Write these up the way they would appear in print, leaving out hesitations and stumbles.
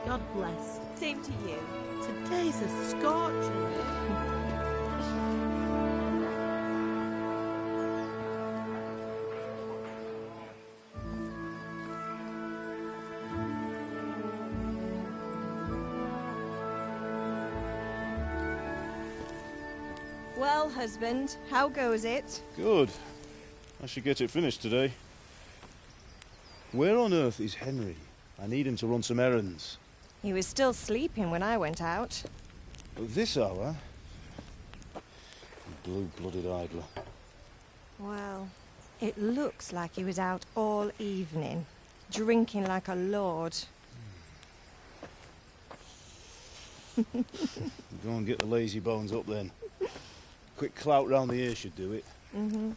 God bless. Same to you. Today's a scorcher. Well, husband, how goes it? Good. I should get it finished today. Where on earth is Henry? I need him to run some errands. He was still sleeping when I went out. At this hour? Blue-blooded idler. Well, it looks like he was out all evening, drinking like a lord. Go and get the lazy bones up then. Quick clout round the ear should do it. Mm-hmm.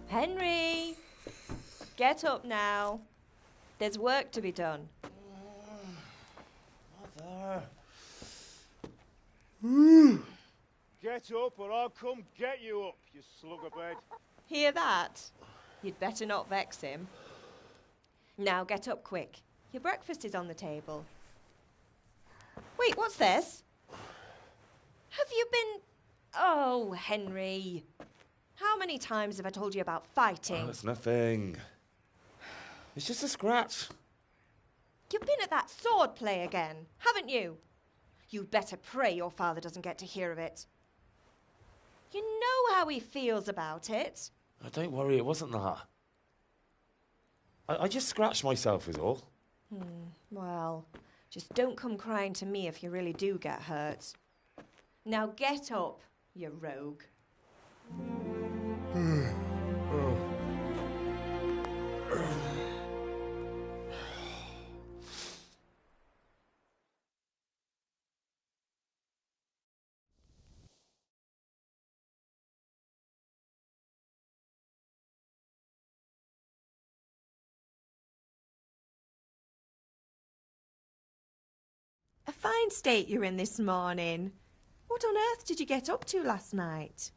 Henry! Get up now. There's work to be done. Mother. Get up or I'll come get you up, you slugabed. Hear that? You'd better not vex him. Now get up quick. Your breakfast is on the table. Wait, what's this? Have you been... Oh, Henry. How many times have I told you about fighting? Oh, it's nothing. It's just a scratch. You've been at that sword play again, haven't you? You'd better pray your father doesn't get to hear of it. You know how he feels about it. Oh, don't worry, it wasn't that. I just scratched myself is all. Well, just don't come crying to me if you really do get hurt. Now get up, you rogue. A fine state you're in this morning. What on earth did you get up to last night?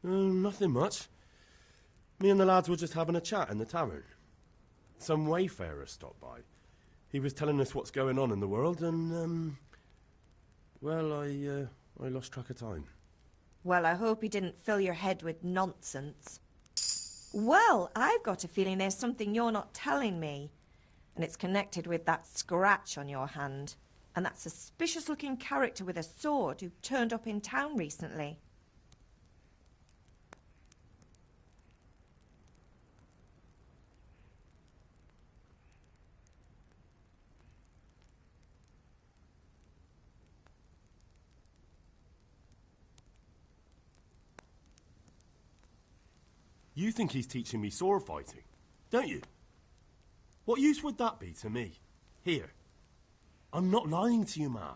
Nothing much. Me and the lads were just having a chat in the tavern. Some wayfarer stopped by. He was telling us what's going on in the world and, well, I lost track of time. Well, I hope he didn't fill your head with nonsense. Well, I've got a feeling there's something you're not telling me. And it's connected with that scratch on your hand. And that suspicious-looking character with a sword who turned up in town recently. You think he's teaching me sword fighting, don't you? What use would that be to me? Here. I'm not lying to you, Ma.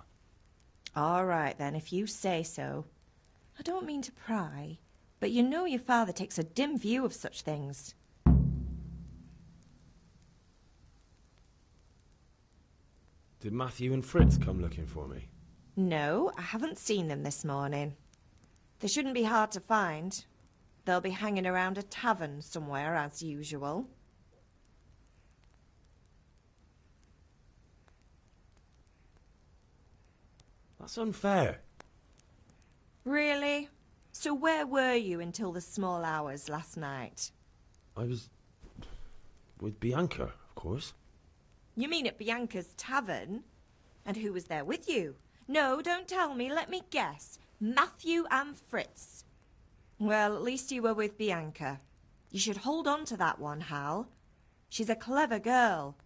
All right, then, if you say so. I don't mean to pry, but you know your father takes a dim view of such things. Did Matthew and Fritz come looking for me? No, I haven't seen them this morning. They shouldn't be hard to find. They'll be hanging around a tavern somewhere, as usual. That's unfair. Really? So where were you until the small hours last night? I was with Bianca, of course. You mean at Bianca's tavern? And who was there with you? No, don't tell me, let me guess. Matthew and Fritz. Well, at least you were with Bianca. You should hold on to that one, Hal. She's a clever girl.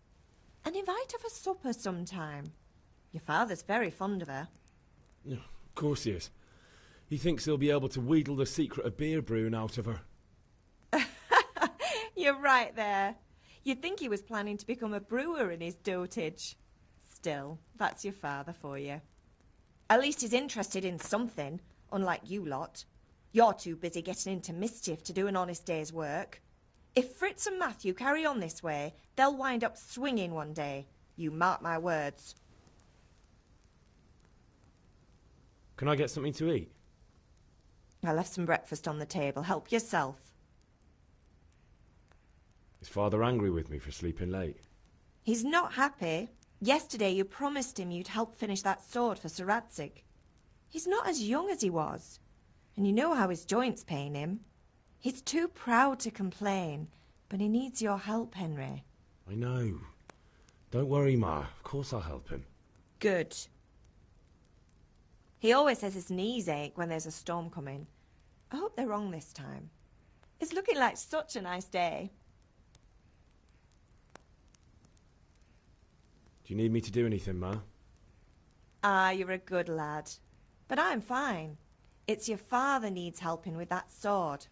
And invite her for supper sometime. Your father's very fond of her. Yeah, of course he is. He thinks he'll be able to wheedle the secret of beer brewing out of her. You're right there. You'd think he was planning to become a brewer in his dotage. Still, that's your father for you. At least he's interested in something, unlike you lot. You're too busy getting into mischief to do an honest day's work. If Fritz and Matthew carry on this way, they'll wind up swinging one day. You mark my words. Can I get something to eat? I left some breakfast on the table. Help yourself. Is Father angry with me for sleeping late? He's not happy. Yesterday you promised him you'd help finish that sword for Sir Radzig. He's not as young as he was. And you know how his joints pain him. He's too proud to complain, but he needs your help, Henry. I know. Don't worry, Ma. Of course I'll help him. Good. He always says his knees ache when there's a storm coming. I hope they're wrong this time. It's looking like such a nice day. Do you need me to do anything, Ma? Ah, you're a good lad. But I'm fine. It's your father needs helping with that sword.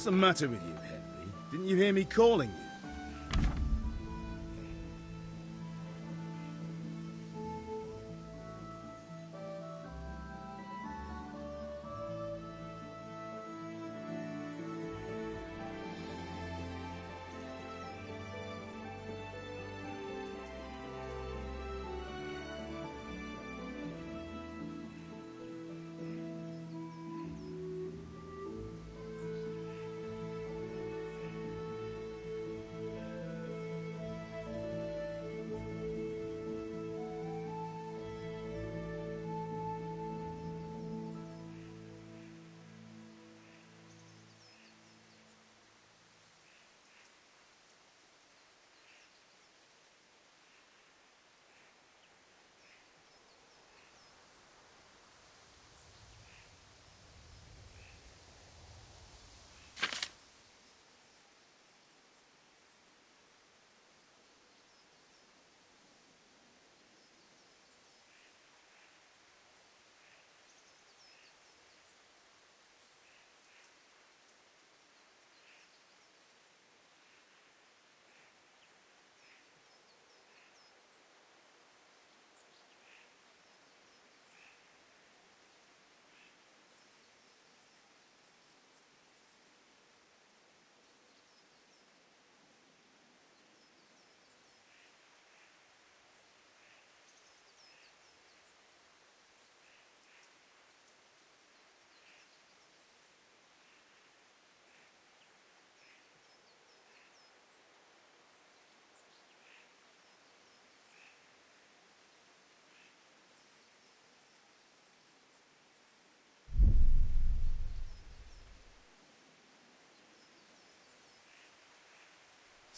the matter with you, Henry? Didn't you hear me calling you?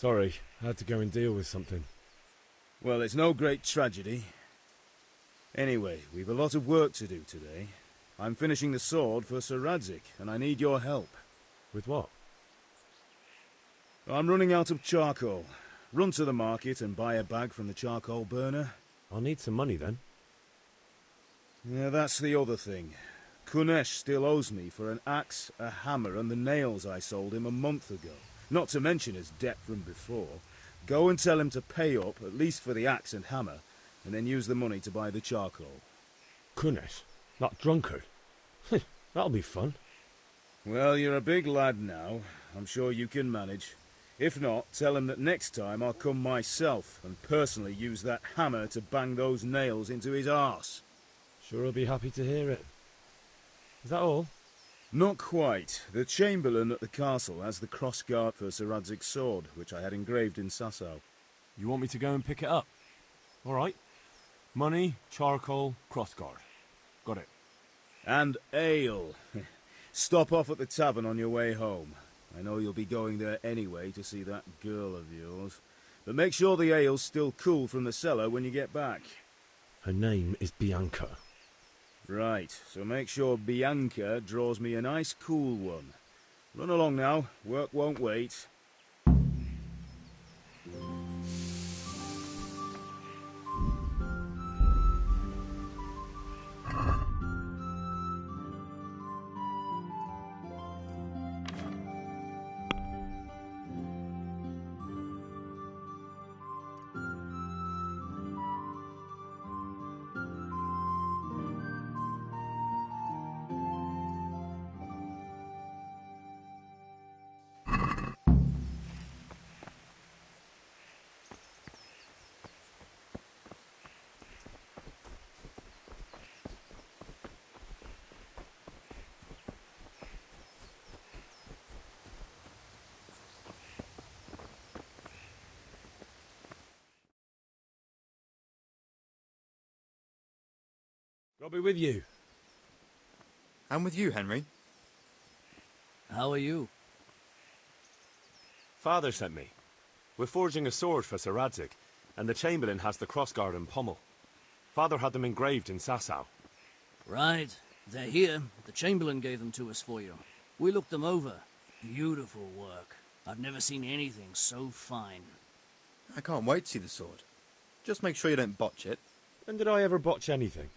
Sorry, I had to go and deal with something. Well, it's no great tragedy. Anyway, we've a lot of work to do today. I'm finishing the sword for Sir Radzig, and I need your help. With what? I'm running out of charcoal. Run to the market and buy a bag from the charcoal burner. I'll need some money then. Yeah, that's the other thing. Kunesh still owes me for an axe, a hammer, and the nails I sold him a month ago. Not to mention his debt from before. Go and tell him to pay up, at least for the axe and hammer, and then use the money to buy the charcoal. Kunesh? That drunkard? That'll be fun. Well, you're a big lad now. I'm sure you can manage. If not, tell him that next time I'll come myself and personally use that hammer to bang those nails into his arse. Sure I'll be happy to hear it. Is that all? Not quite. The Chamberlain at the castle has the crossguard for Sir Radzig's sword, which I had engraved in Sasau. You want me to go and pick it up? All right. Money, charcoal, crossguard. Got it. And ale. Stop off at the tavern on your way home. I know you'll be going there anyway to see that girl of yours. But make sure the ale's still cool from the cellar when you get back. Her name is Bianca. Right, so make sure Bianca draws me a nice cool one. Run along now, work won't wait. I'll be with you. I'm with you, Henry. How are you? Father sent me. We're forging a sword for Sir Radzig, and the Chamberlain has the crossguard and pommel. Father had them engraved in Sasau. Right. They're here. The Chamberlain gave them to us for you. We looked them over. Beautiful work. I've never seen anything so fine. I can't wait to see the sword. Just make sure you don't botch it. When did I ever botch anything?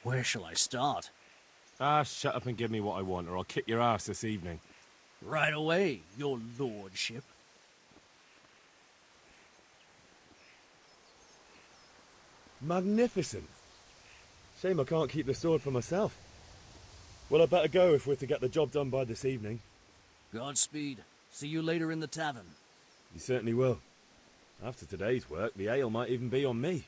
Where shall I start? Ah, shut up and give me what I want, or I'll kick your ass this evening. Right away, your lordship. Magnificent. Shame I can't keep the sword for myself. Well, I better go if we're to get the job done by this evening. Godspeed. See you later in the tavern. You certainly will. After today's work, the ale might even be on me.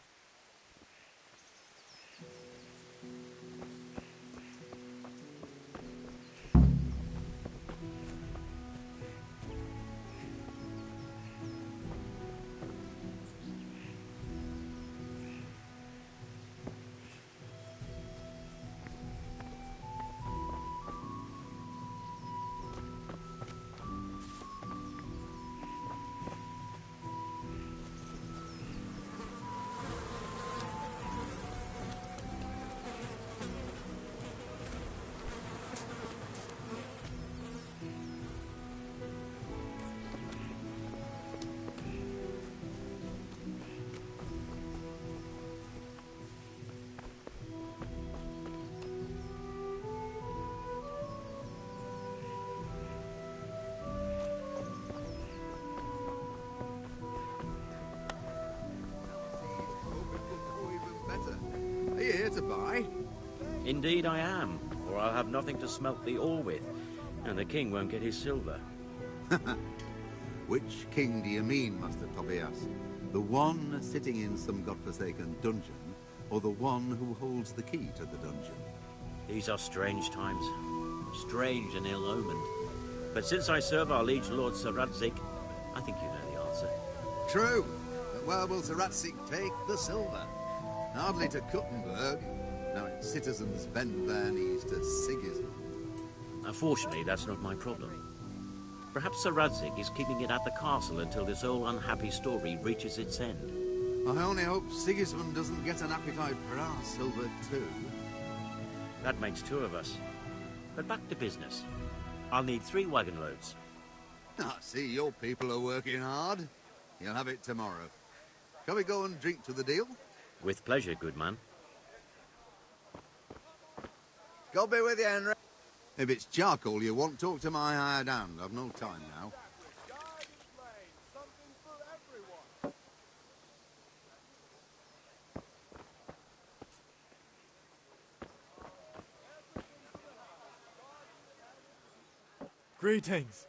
Are you here to buy? Indeed I am, or I'll have nothing to smelt the ore with, and the king won't get his silver. Which king do you mean, Master Tobias? The one sitting in some godforsaken dungeon, or the one who holds the key to the dungeon? These are strange times, strange and ill-omened. But since I serve our liege lord Sir Radzig, I think you know the answer. True, but where will Sir Radzig take the silver? Hardly to Kuttenberg. Now its citizens bend their knees to Sigismund. Fortunately, that's not my problem. Perhaps Sir Radzig is keeping it at the castle until this old unhappy story reaches its end. I only hope Sigismund doesn't get an appetite for our silver too. That makes two of us. But back to business. I'll need 3 wagon loads. I see your people are working hard. You'll have it tomorrow. Shall we go and drink to the deal? With pleasure, good man. God be with you, Henry. If it's charcoal you want, talk to my hired hand. I've no time now. Greetings.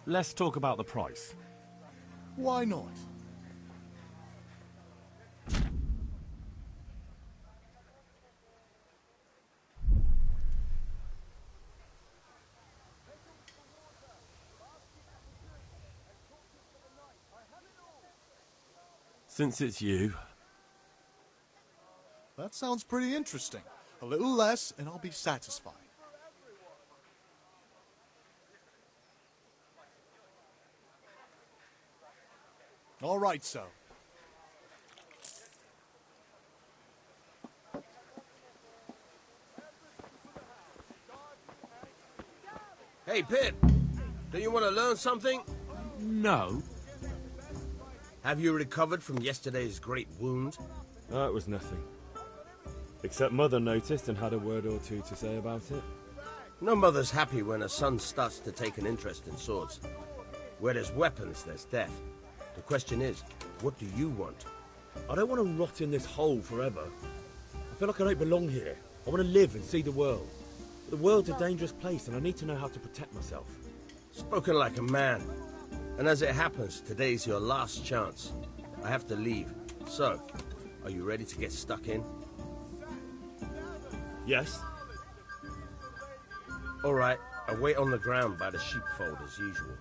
Let's talk about the price. Why not? Since it's you, That sounds pretty interesting. A little less, and I'll be satisfied. All right, so. Hey, Pip. Do you want to learn something? No. Have you recovered from yesterday's great wound? That was nothing. Except Mother noticed and had a word or two to say about it. No mother's happy when her son starts to take an interest in swords. Where there's weapons, there's death. The question is, what do you want? I don't want to rot in this hole forever. I feel like I don't belong here. I want to live and see the world. The world's a dangerous place and I need to know how to protect myself. Spoken like a man. And as it happens, today's your last chance. I have to leave. So, are you ready to get stuck in? Yes? All right, I'll wait on the ground by the sheepfold as usual.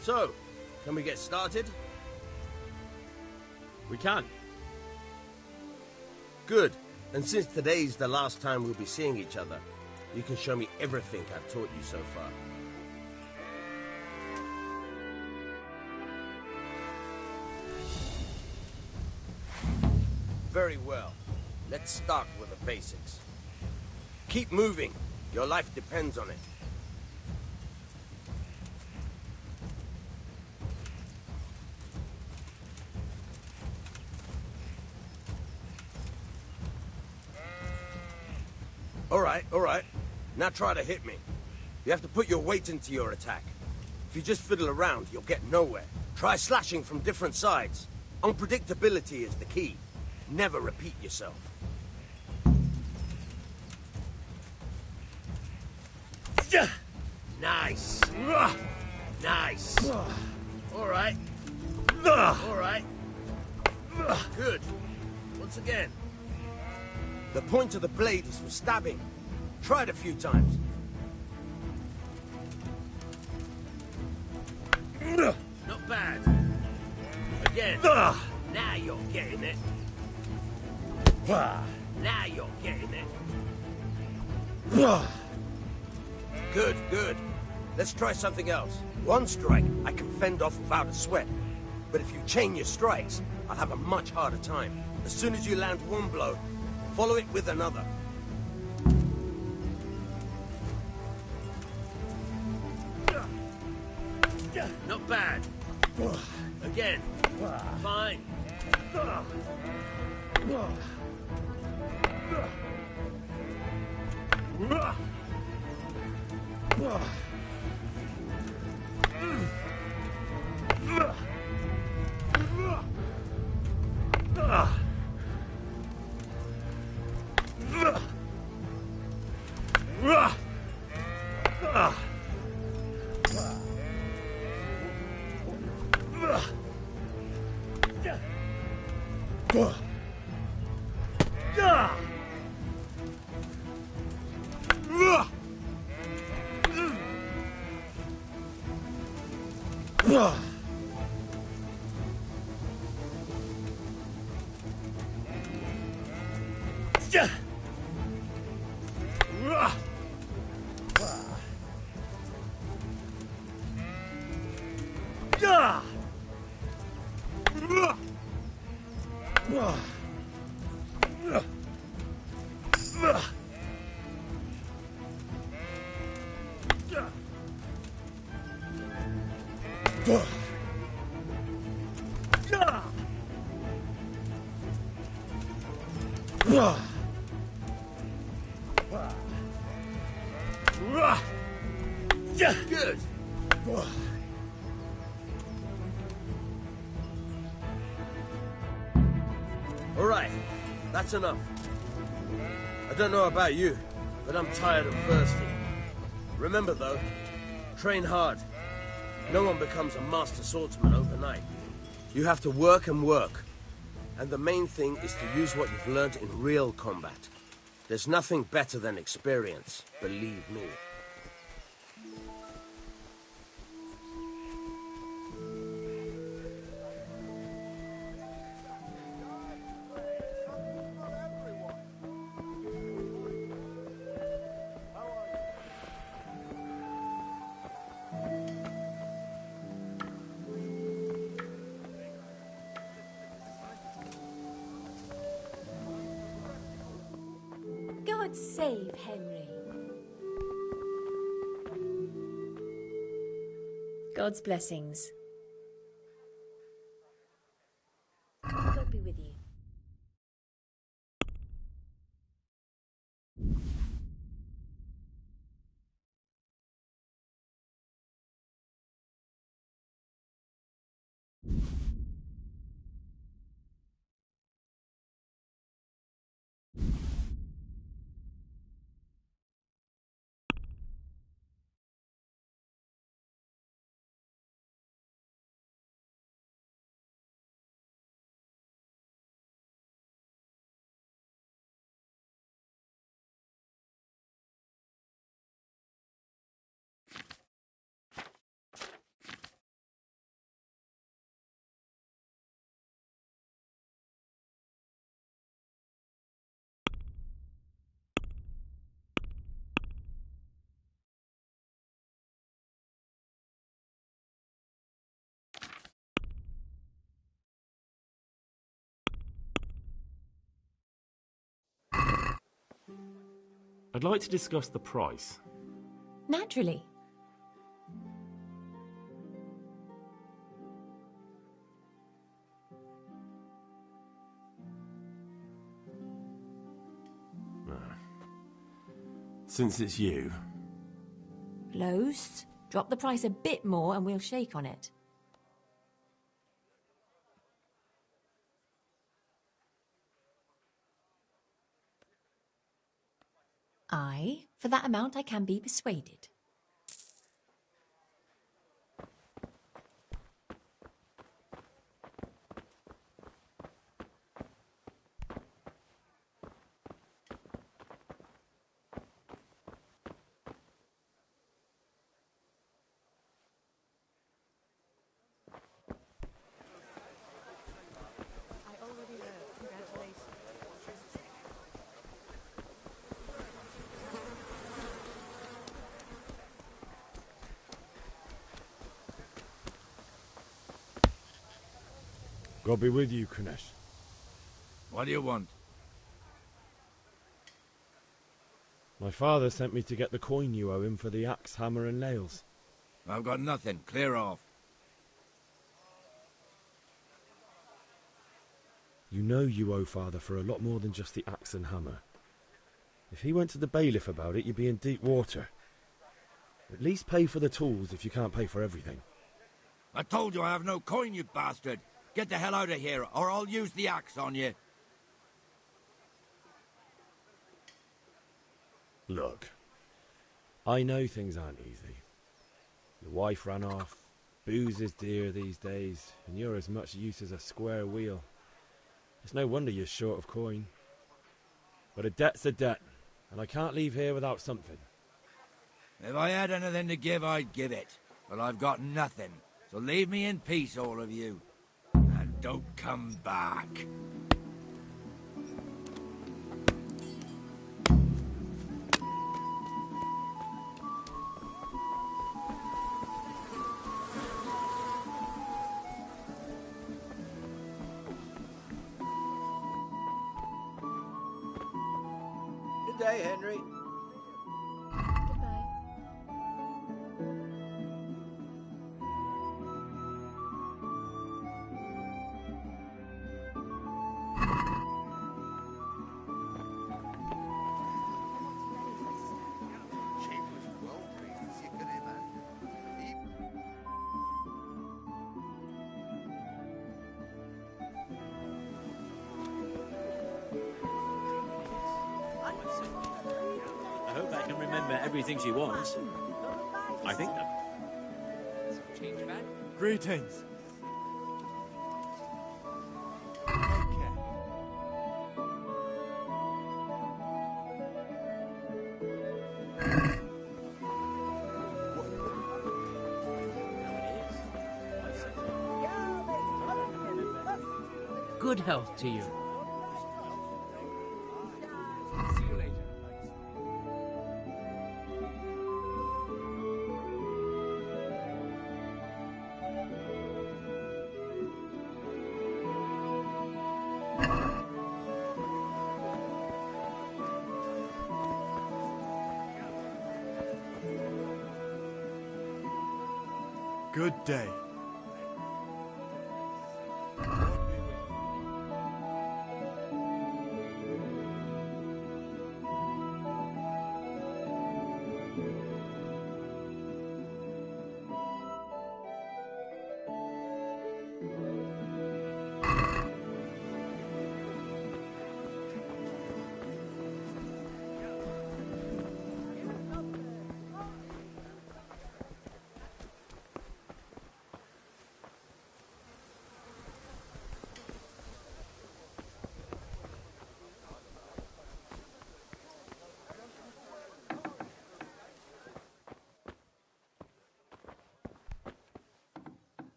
So, can we get started? We can. Good. And since today's the last time we'll be seeing each other, you can show me everything I've taught you so far. Very well. Let's start with the basics. Keep moving. Your life depends on it. All right. Now try to hit me. You have to put your weight into your attack. If you just fiddle around, you'll get nowhere. Try slashing from different sides. Unpredictability is the key. Never repeat yourself. Nice. Nice. All right. All right. Good. Once again. The point of the blade is for stabbing. Try it a few times. Not bad. Again. Now you're getting it. Now you're getting it. Good, good. Let's try something else. One strike I can fend off without a sweat. But if you chain your strikes, I'll have a much harder time. As soon as you land one blow, follow it with another. Not bad. Again. Fine. Good. All right, that's enough. I don't know about you, but I'm tired and thirsty. Remember, though, train hard. No one becomes a master swordsman overnight. You have to work and work. And the main thing is to use what you've learned in real combat. There's nothing better than experience, believe me. God save Henry. God's blessings. God be with you. I'd like to discuss the price. Naturally. Since it's you. Lows. Drop the price a bit more and we'll shake on it. Aye, for that amount I can be persuaded. God be with you, Kunesh. What do you want? My father sent me to get the coin you owe him for the axe, hammer and nails. I've got nothing. Clear off. You know you owe father for a lot more than just the axe and hammer. If he went to the bailiff about it, you'd be in deep water. At least pay for the tools if you can't pay for everything. I told you I have no coin, you bastard. Get the hell out of here, or I'll use the axe on you. Look, I know things aren't easy. Your wife ran off, booze is dear these days, and you're as much use as a square wheel. It's no wonder you're short of coin. But a debt's a debt, and I can't leave here without something. If I had anything to give, I'd give it. But I've got nothing. So leave me in peace, all of you. And don't come back. Good day, Henry. I hope I can remember everything she wants. I think that. Greetings. Good health to you. See you later. Good day.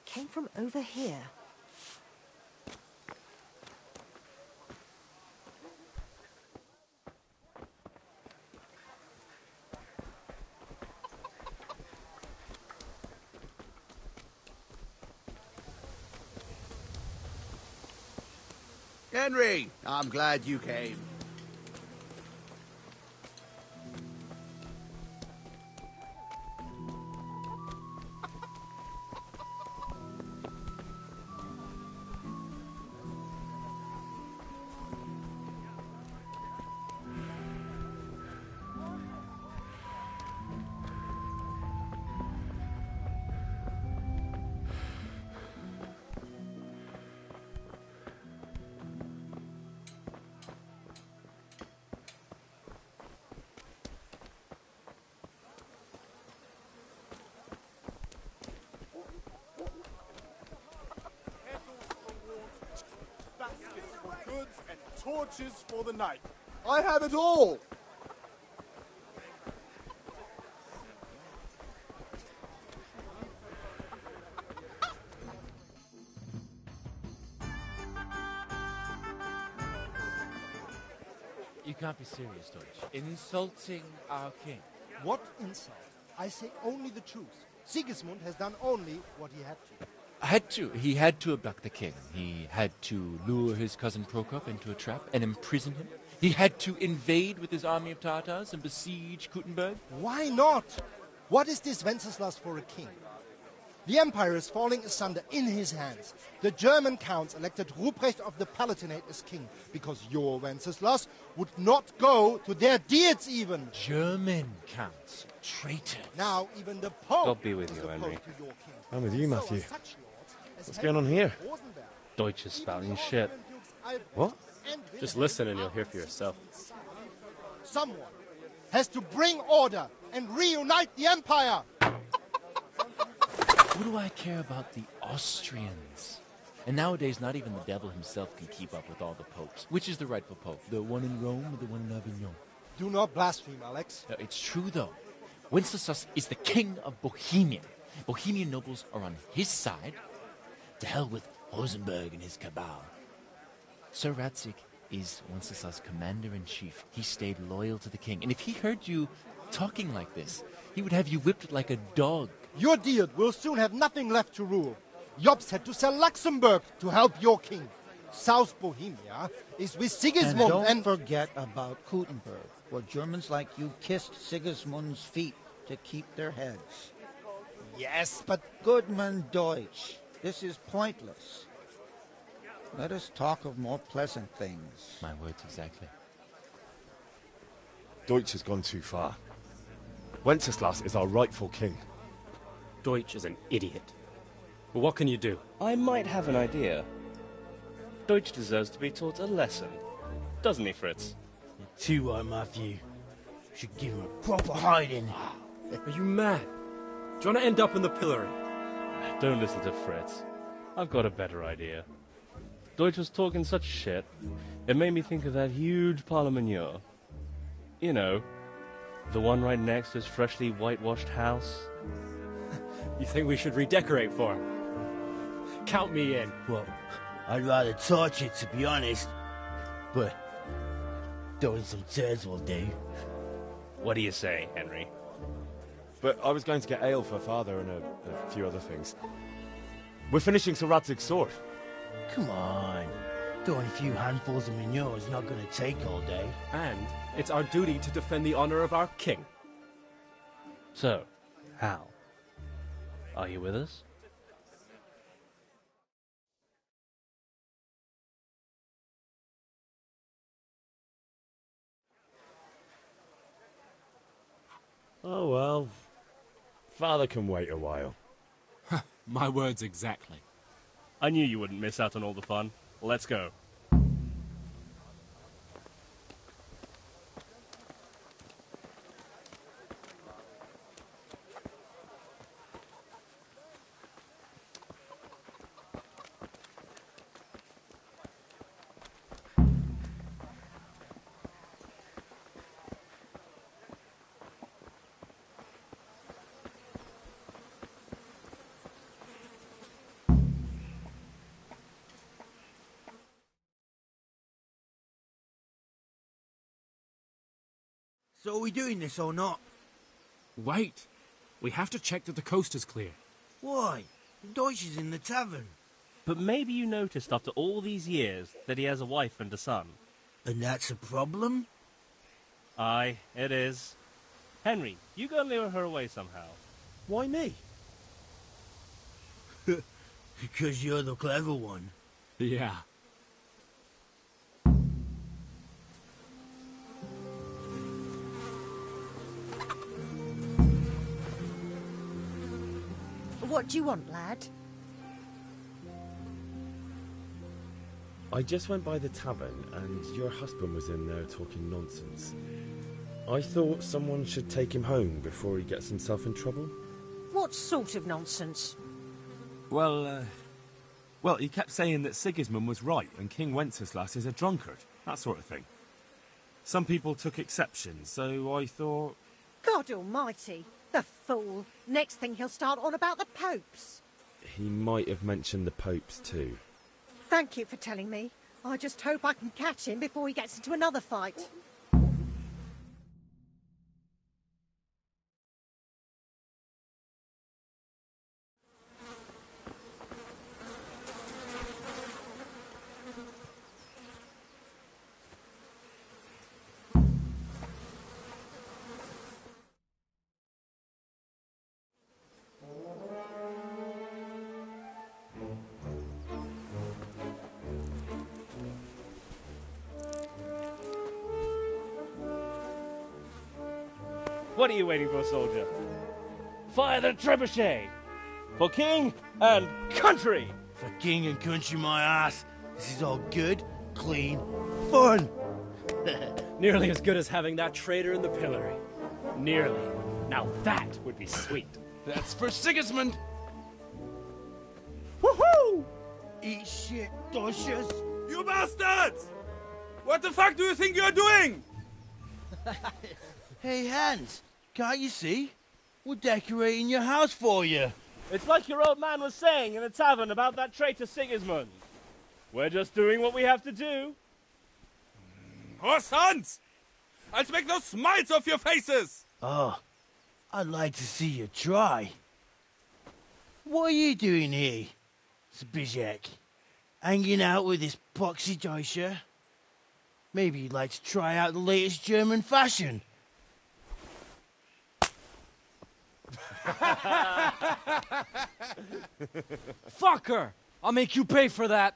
Came from over here. Henry, I'm glad you came. Baskets for goods and torches for the night. I have it all. You can't be serious, Deutsch. Insulting our king. What insult? I say only the truth. Sigismund has done only what he had to. He had to abduct the king. He had to lure his cousin Prokop into a trap and imprison him. He had to invade with his army of Tartars and besiege Kuttenberg. Why not? What is this Wenceslas for a king? The empire is falling asunder in his hands. The German counts elected Ruprecht of the Palatinate as king because your Wenceslas would not go to their deeds even. German counts. Traitors. Now even the Pope God be with is you, opposed Henry. to your king. I'm with you, So are Matthew. such lords as What's going on here? Rosenberg. Deutsch is spouting shit. What? Just listen and you'll hear for yourself. Someone has to bring order and reunite the empire. What do I care about the Austrians? And nowadays, not even the devil himself can keep up with all the popes. Which is the rightful pope? The one in Rome or the one in Avignon? Do not blaspheme, Alex. No, it's true, though. Wenceslas is the king of Bohemia. Bohemian nobles are on his side. To hell with Rosenberg and his cabal. Sir Radzik is Wenceslas' commander-in-chief. He stayed loyal to the king. And if he heard you talking like this, he would have you whipped like a dog. Your Diet will soon have nothing left to rule. Jobst had to sell Luxembourg to help your king. South Bohemia is with Sigismund and don't forget about Kuttenberg, where Germans like you kissed Sigismund's feet to keep their heads. Yes, but... Goodman Deutsch, this is pointless. Let us talk of more pleasant things. My words exactly. Deutsch has gone too far. Wenceslas is our rightful king. Deutsch is an idiot. But what can you do? I might have an idea. Deutsch deserves to be taught a lesson. Doesn't he, Fritz? You're too right, Matthew. Should give him a proper hiding. Are you mad? Do you want to end up in the pillory? Don't listen to Fritz. I've got a better idea. Deutsch was talking such shit, it made me think of that huge parliament. You know, the one right next to his freshly whitewashed house. You think we should redecorate for him? Count me in. Well, I'd rather torch it, to be honest. But throwing some turds will do. What do you say, Henry? But I was going to get ale for Father and a few other things. We're finishing Sir Radzig's sword. Come on. Throwing a few handfuls of manure is not going to take all day. And it's our duty to defend the honor of our king. So, Hal, are you with us? Oh well. Father can wait a while. My words exactly. I knew you wouldn't miss out on all the fun. Let's go. So are we doing this or not? Wait. We have to check that the coast is clear. Why? Deutsch is in the tavern. But maybe you noticed after all these years that he has a wife and a son. And that's a problem? Aye, it is. Henry, you go and lure her away somehow. Why me? Because you're the clever one. Yeah. What do you want, lad? I just went by the tavern and your husband was in there talking nonsense. I thought someone should take him home before he gets himself in trouble. What sort of nonsense? Well, he kept saying that Sigismund was right and King Wenceslas is a drunkard, that sort of thing. Some people took exception, so I thought... God almighty, the fool. Next thing he'll start on about the popes. He might have mentioned the popes too. Thank you for telling me. I just hope I can catch him before he gets into another fight. What are you waiting for, soldier? Fire the trebuchet! For king and country! For king and country, my ass. This is all good, clean, fun. Nearly as good as having that traitor in the pillory. Nearly. Now that would be sweet. That's for Sigismund! Woohoo! Eat shit, doshes. You bastards! What the fuck do you think you're doing? Hey, Hans, can't you see? We're decorating your house for you. It's like your old man was saying in the tavern about that traitor Sigismund. We're just doing what we have to do. Oh, sons! I'll make those smiles off your faces! Oh, I'd like to see you try. What are you doing here, Zbigniew? Hanging out with this poxy Deutscher? Maybe you'd like to try out the latest German fashion. Fucker! I'll make you pay for that.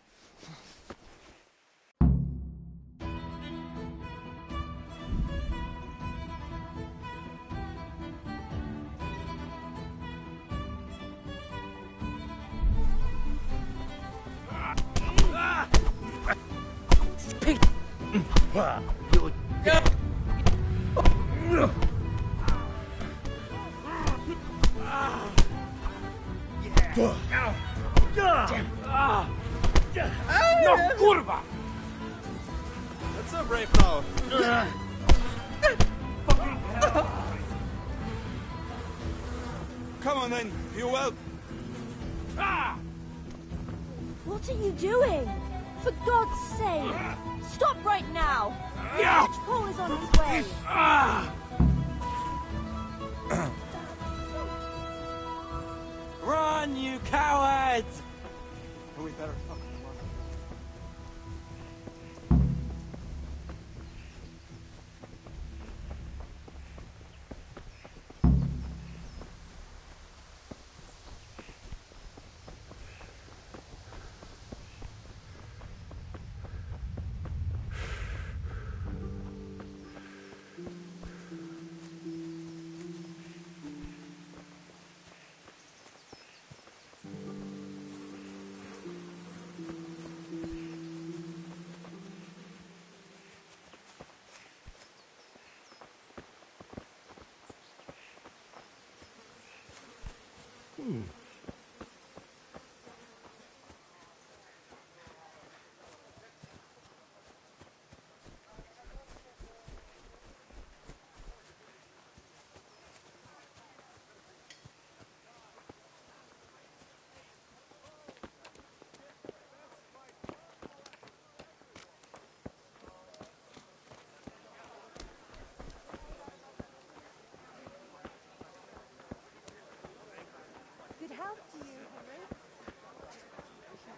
No, kurwa! That's a brave now. Come on then, you will. What are you doing? For God's sake! Stop right now! The Paul is on his way! Run, you cowards! We better fucking run.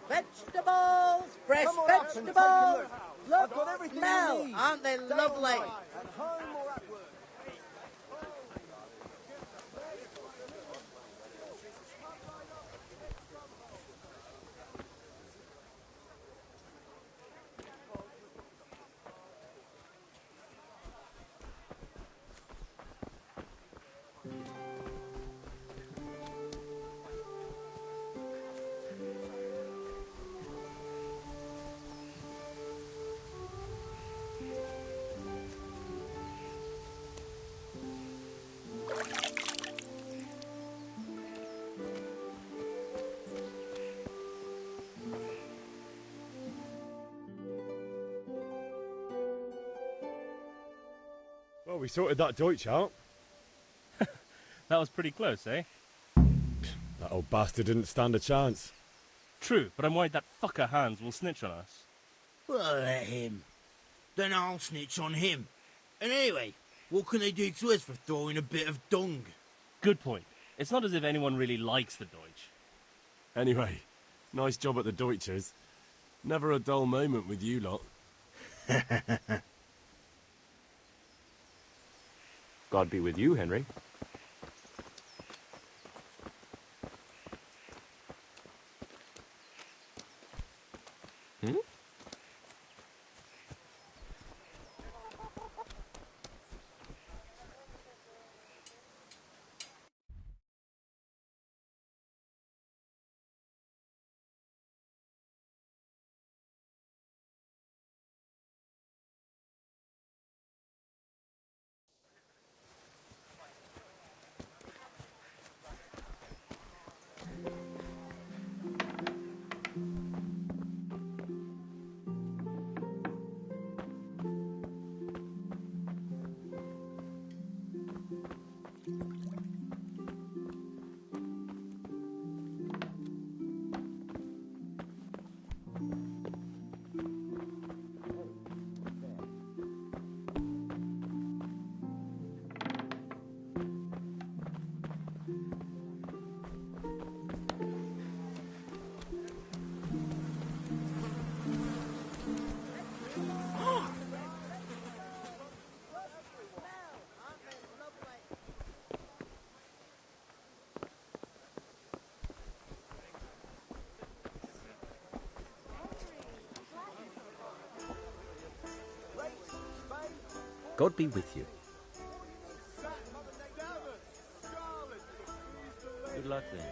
Vegetables! Fresh vegetables! Look, smell! Aren't they lovely? Well, we sorted that Deutsch out. That was pretty close, eh? That old bastard didn't stand a chance. True, but I'm worried that fucker Hans will snitch on us. Well, let him. Then I'll snitch on him. And anyway, what can they do to us for throwing a bit of dung? Good point. It's not as if anyone really likes the Deutsch. Anyway, nice job at the Deutschers. Never a dull moment with you lot. God be with you, Henry. Hmm? God be with you. Good luck then.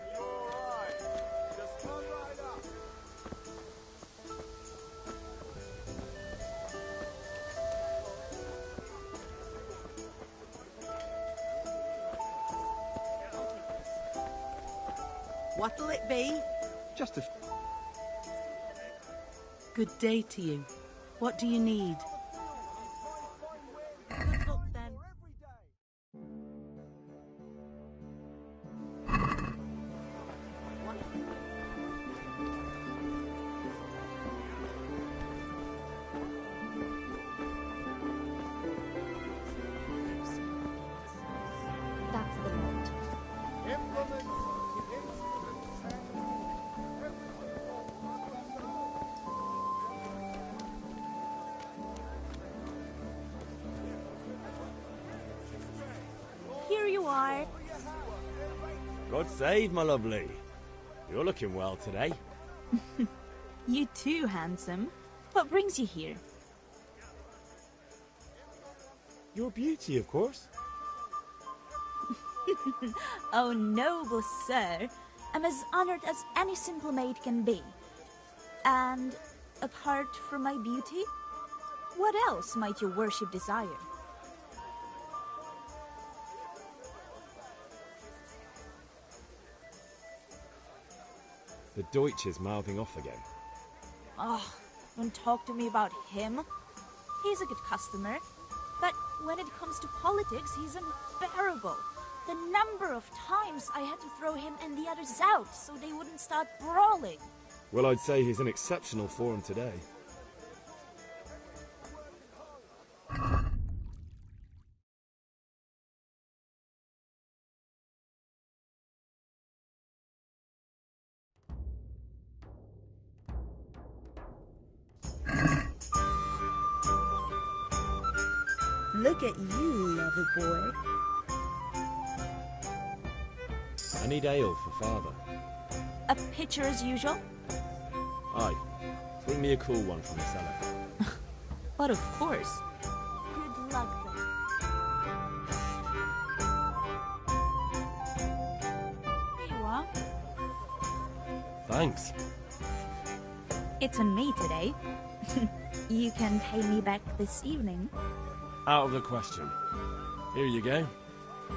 What'll it be? Just a... Good day to you. What do you need? Good luck then. That's the note. Here you are. God save, my lovely. You're looking well today. You too, handsome. What brings you here? Your beauty, of course. Oh, noble sir. I'm as honored as any simple maid can be. And apart from my beauty, what else might your worship desire? The Deutsch is mouthing off again. Oh, don't talk to me about him. He's a good customer. But when it comes to politics, he's unbearable. The number of times I had to throw him and the others out so they wouldn't start brawling. Well, I'd say he's in exceptional form today. Look at you, lover boy. I need ale for father. A pitcher as usual? Aye. Bring me a cool one from the cellar. But of course. Good luck then. Here you are. Thanks. It's on me today. You can pay me back this evening. Out of the question. Here you go.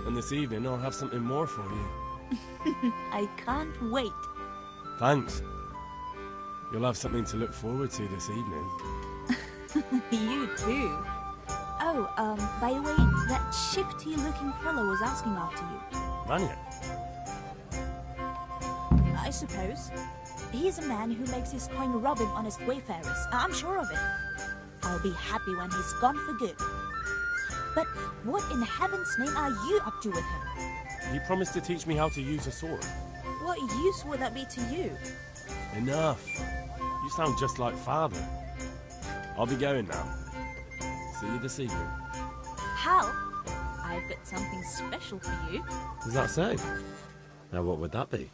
And this evening I'll have something more for you. I can't wait. Thanks. You'll have something to look forward to this evening. You too. Oh, by the way, that shifty-looking fellow was asking after you. Vanya? I suppose. He's a man who makes his coin robbing honest wayfarers. I'm sure of it. I'll be happy when he's gone for good. But what in heaven's name are you up to with him? He promised to teach me how to use a sword. What use would that be to you? Enough. You sound just like father. I'll be going now. See you this evening. Hal, I've got something special for you. Does that so? Now what would that be?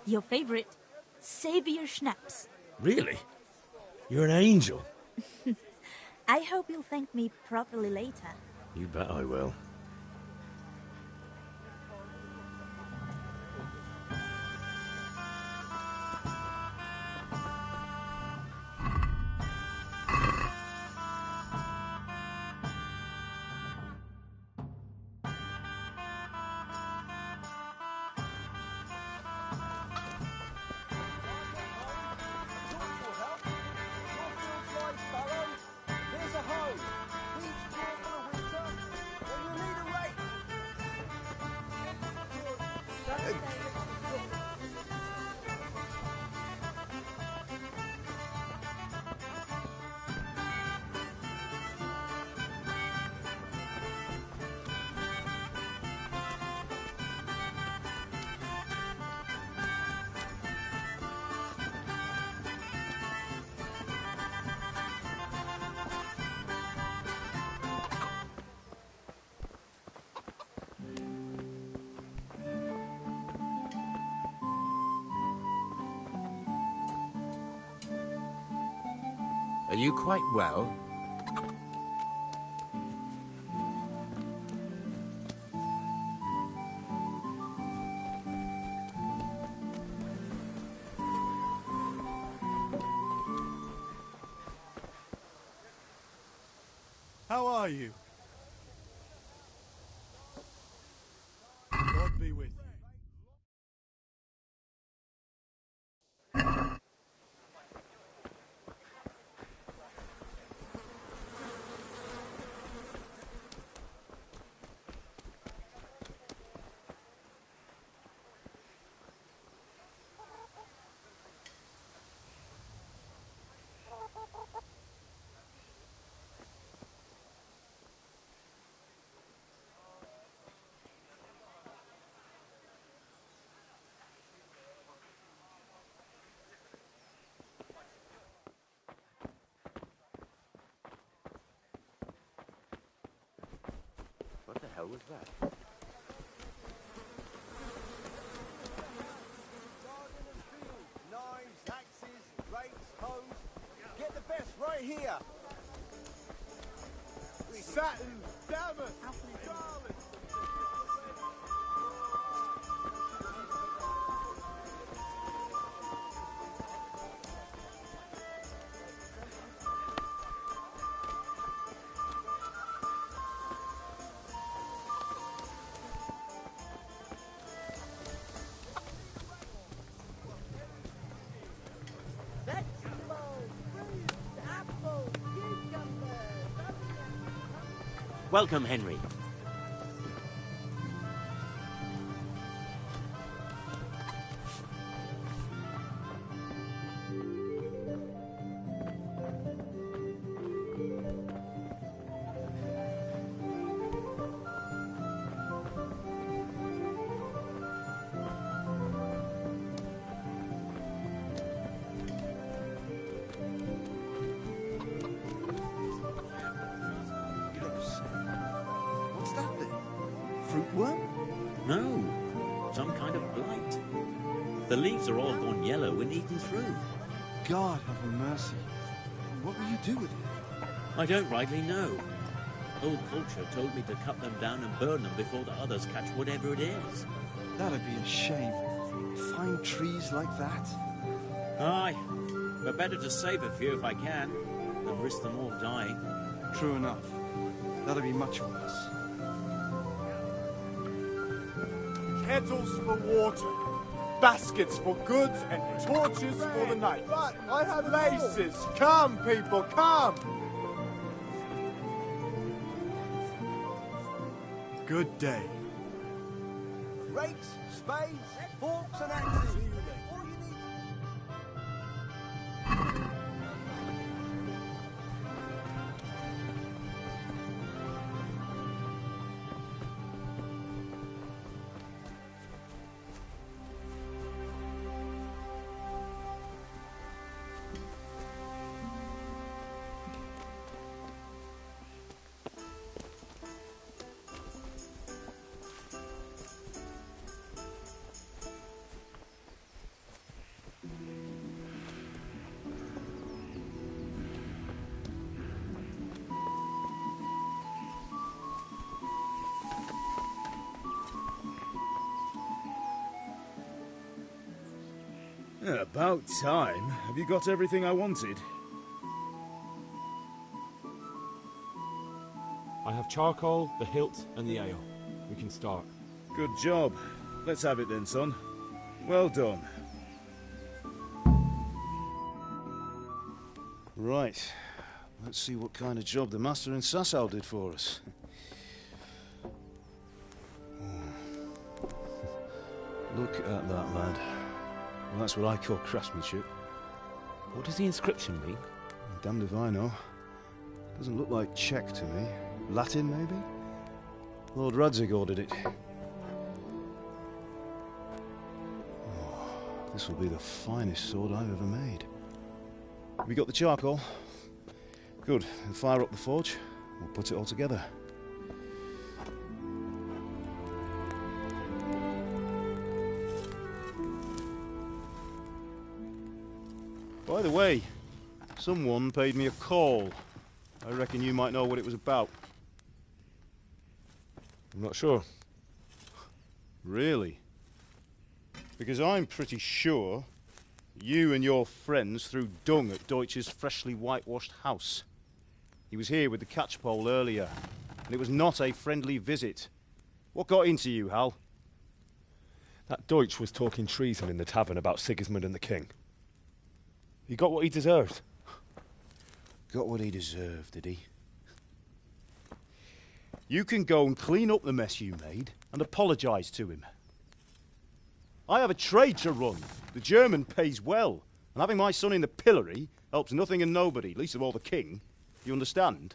Your favorite, Savior Schnapps. Really? You're an angel. I hope you'll thank me properly later. You bet I will. Are you quite well? How are you? God be with you. What the hell was that? Knives, axes, rakes, hoes. Get the best right here. Satin, damn it! Darling! Welcome, Henry. What's that thing? Fruit worm? No, some kind of blight. The leaves are all gone yellow and eaten through. God have mercy. What will you do with it? I don't rightly know. Old culture told me to cut them down and burn them before the others catch whatever it is. That'd be a shame. Fine trees like that. Aye, but better to save a few if I can than risk them all dying. True enough. That'd be much worse. Kettles for water, baskets for goods, and torches for the night. But I have laces. Come, people, come! Good day. Rakes, spades, forks and axes. All you need. About time. Have you got everything I wanted? I have charcoal, the hilt, and the ale. We can start. Good job. Let's have it then, son. Well done. Right. Let's see what kind of job the master in Sasau did for us. Look at that, lad. Well, that's what I call craftsmanship. What does the inscription mean? Damned if I know. Doesn't look like Czech to me. Latin, maybe? Lord Radzig ordered it. Oh, this will be the finest sword I've ever made. Have you got the charcoal? Good. Then fire up the forge. We'll put it all together. By the way, someone paid me a call. I reckon you might know what it was about. I'm not sure. Really? Because I'm pretty sure you and your friends threw dung at Deutsch's freshly whitewashed house. He was here with the catchpole earlier, and it was not a friendly visit. What got into you, Hal? That Deutsch was talking treason in the tavern about Sigismund and the king. He got what he deserved. Got what he deserved, did he? You can go and clean up the mess you made and apologise to him. I have a trade to run. The German pays well, and having my son in the pillory helps nothing and nobody, least of all the king. You understand?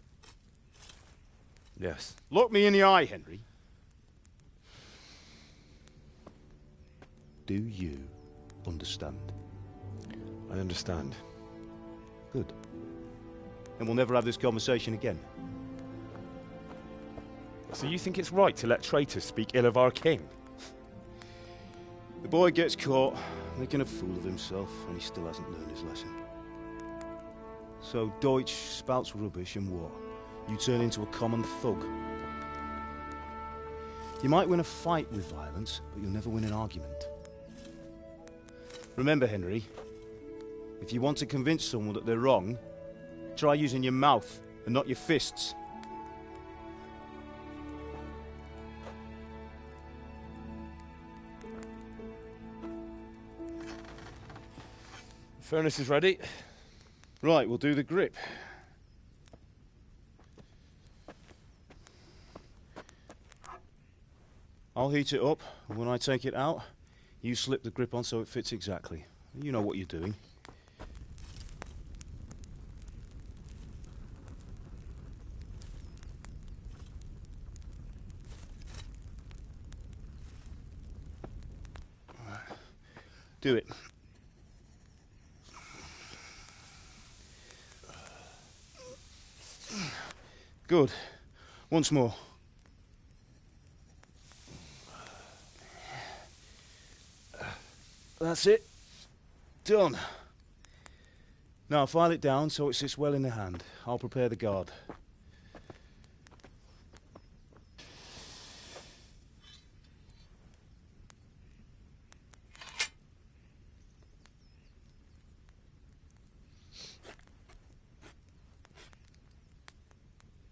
Yes. Look me in the eye, Henry. Do you understand? I understand. Good. Then we'll never have this conversation again. So you think it's right to let traitors speak ill of our king? The boy gets caught, making a fool of himself, and he still hasn't learned his lesson. So Deutsch spouts rubbish, and what? You turn into a common thug. You might win a fight with violence, but you'll never win an argument. Remember, Henry, if you want to convince someone that they're wrong, try using your mouth and not your fists. Furnace is ready. Right, we'll do the grip. I'll heat it up, and when I take it out, you slip the grip on so it fits exactly. You know what you're doing. Do it. Good. Once more. That's it. Done. Now file it down so it sits well in the hand. I'll prepare the guard.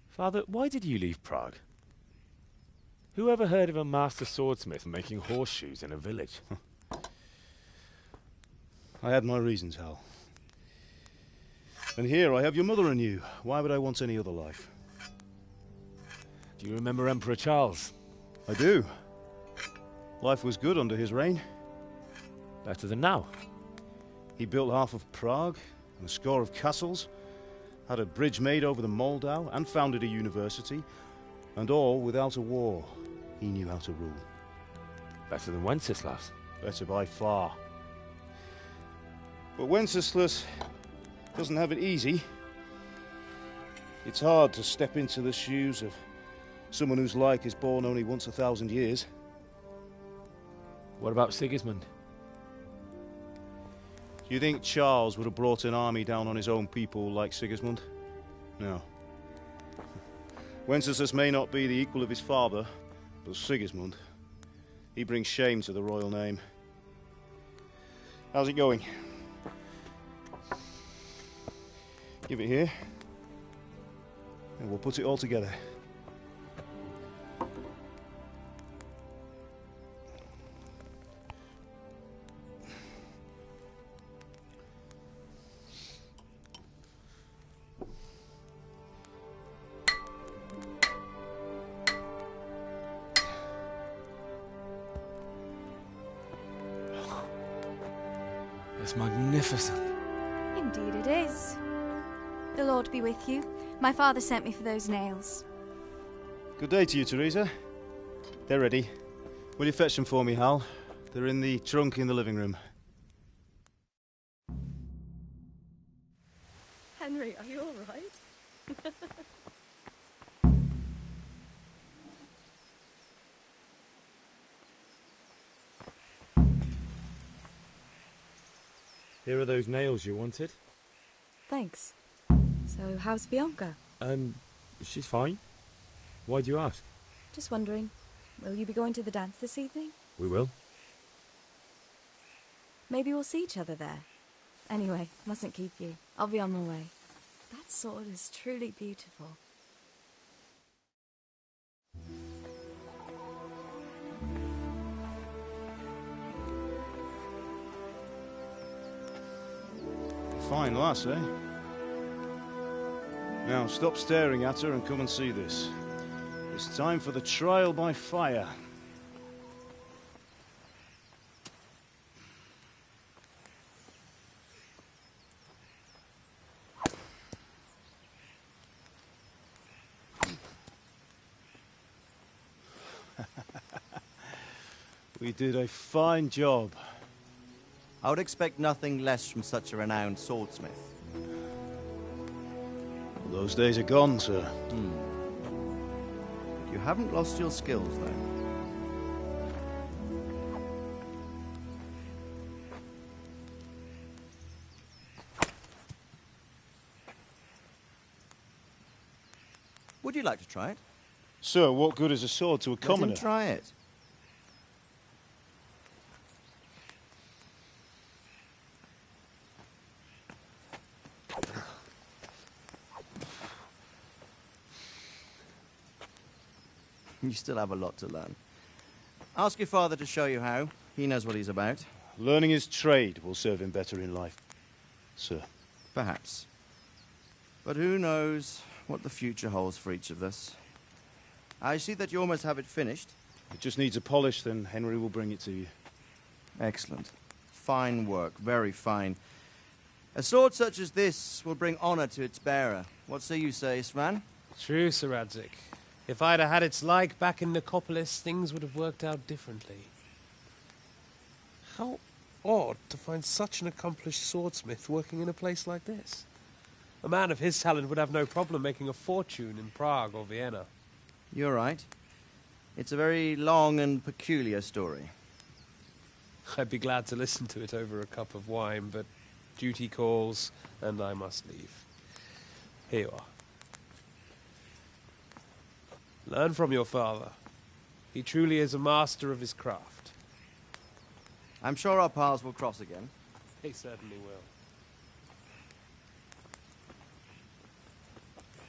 Father, why did you leave Prague? Who ever heard of a master swordsmith making horseshoes in a village? I had my reasons, Hal. And here I have your mother and you. Why would I want any other life? Do you remember Emperor Charles? I do. Life was good under his reign. Better than now. He built half of Prague and a score of castles, had a bridge made over the Moldau, and founded a university, and all without a war. He knew how to rule. Better than Wenceslas. Better by far. But Wenceslas doesn't have it easy. It's hard to step into the shoes of someone whose like is born only once 1,000 years. What about Sigismund? Do you think Charles would have brought an army down on his own people like Sigismund? No. Wenceslas may not be the equal of his father, but Sigismund, he brings shame to the royal name. How's it going? Give it here, and we'll put it all together. It's magnificent. Indeed it is. The Lord be with you. My father sent me for those nails. Good day to you, Teresa. They're ready. Will you fetch them for me, Hal? They're in the trunk in the living room. Henry, are you all right? Here are those nails you wanted. Thanks. So, how's Bianca? She's fine. Why do you ask? Just wondering, will you be going to the dance this evening? We will. Maybe we'll see each other there. Anyway, mustn't keep you. I'll be on my way. That sword is truly beautiful. Fine lass, eh? Now, stop staring at her and come and see this. It's time for the trial by fire. We did a fine job. I would expect nothing less from such a renowned swordsmith. Those days are gone, sir. You haven't lost your skills, though. Would you like to try it? Sir, what good is a sword to a commoner? Let him try it. You still have a lot to learn. Ask your father to show you how. He knows what he's about. Learning his trade will serve him better in life, sir. Perhaps. But who knows what the future holds for each of us. I see that you almost have it finished. It just needs a polish, then Henry will bring it to you. Excellent. Fine work. Very fine. A sword such as this will bring honor to its bearer. What say you, Svan? True, Sir Radzik. If I'd have had its like back in Nicopolis, things would have worked out differently. How odd to find such an accomplished swordsmith working in a place like this. A man of his talent would have no problem making a fortune in Prague or Vienna. You're right. It's a very long and peculiar story. I'd be glad to listen to it over a cup of wine, but duty calls, and I must leave. Here you are. Learn from your father. He truly is a master of his craft. I'm sure our paths will cross again. They certainly will.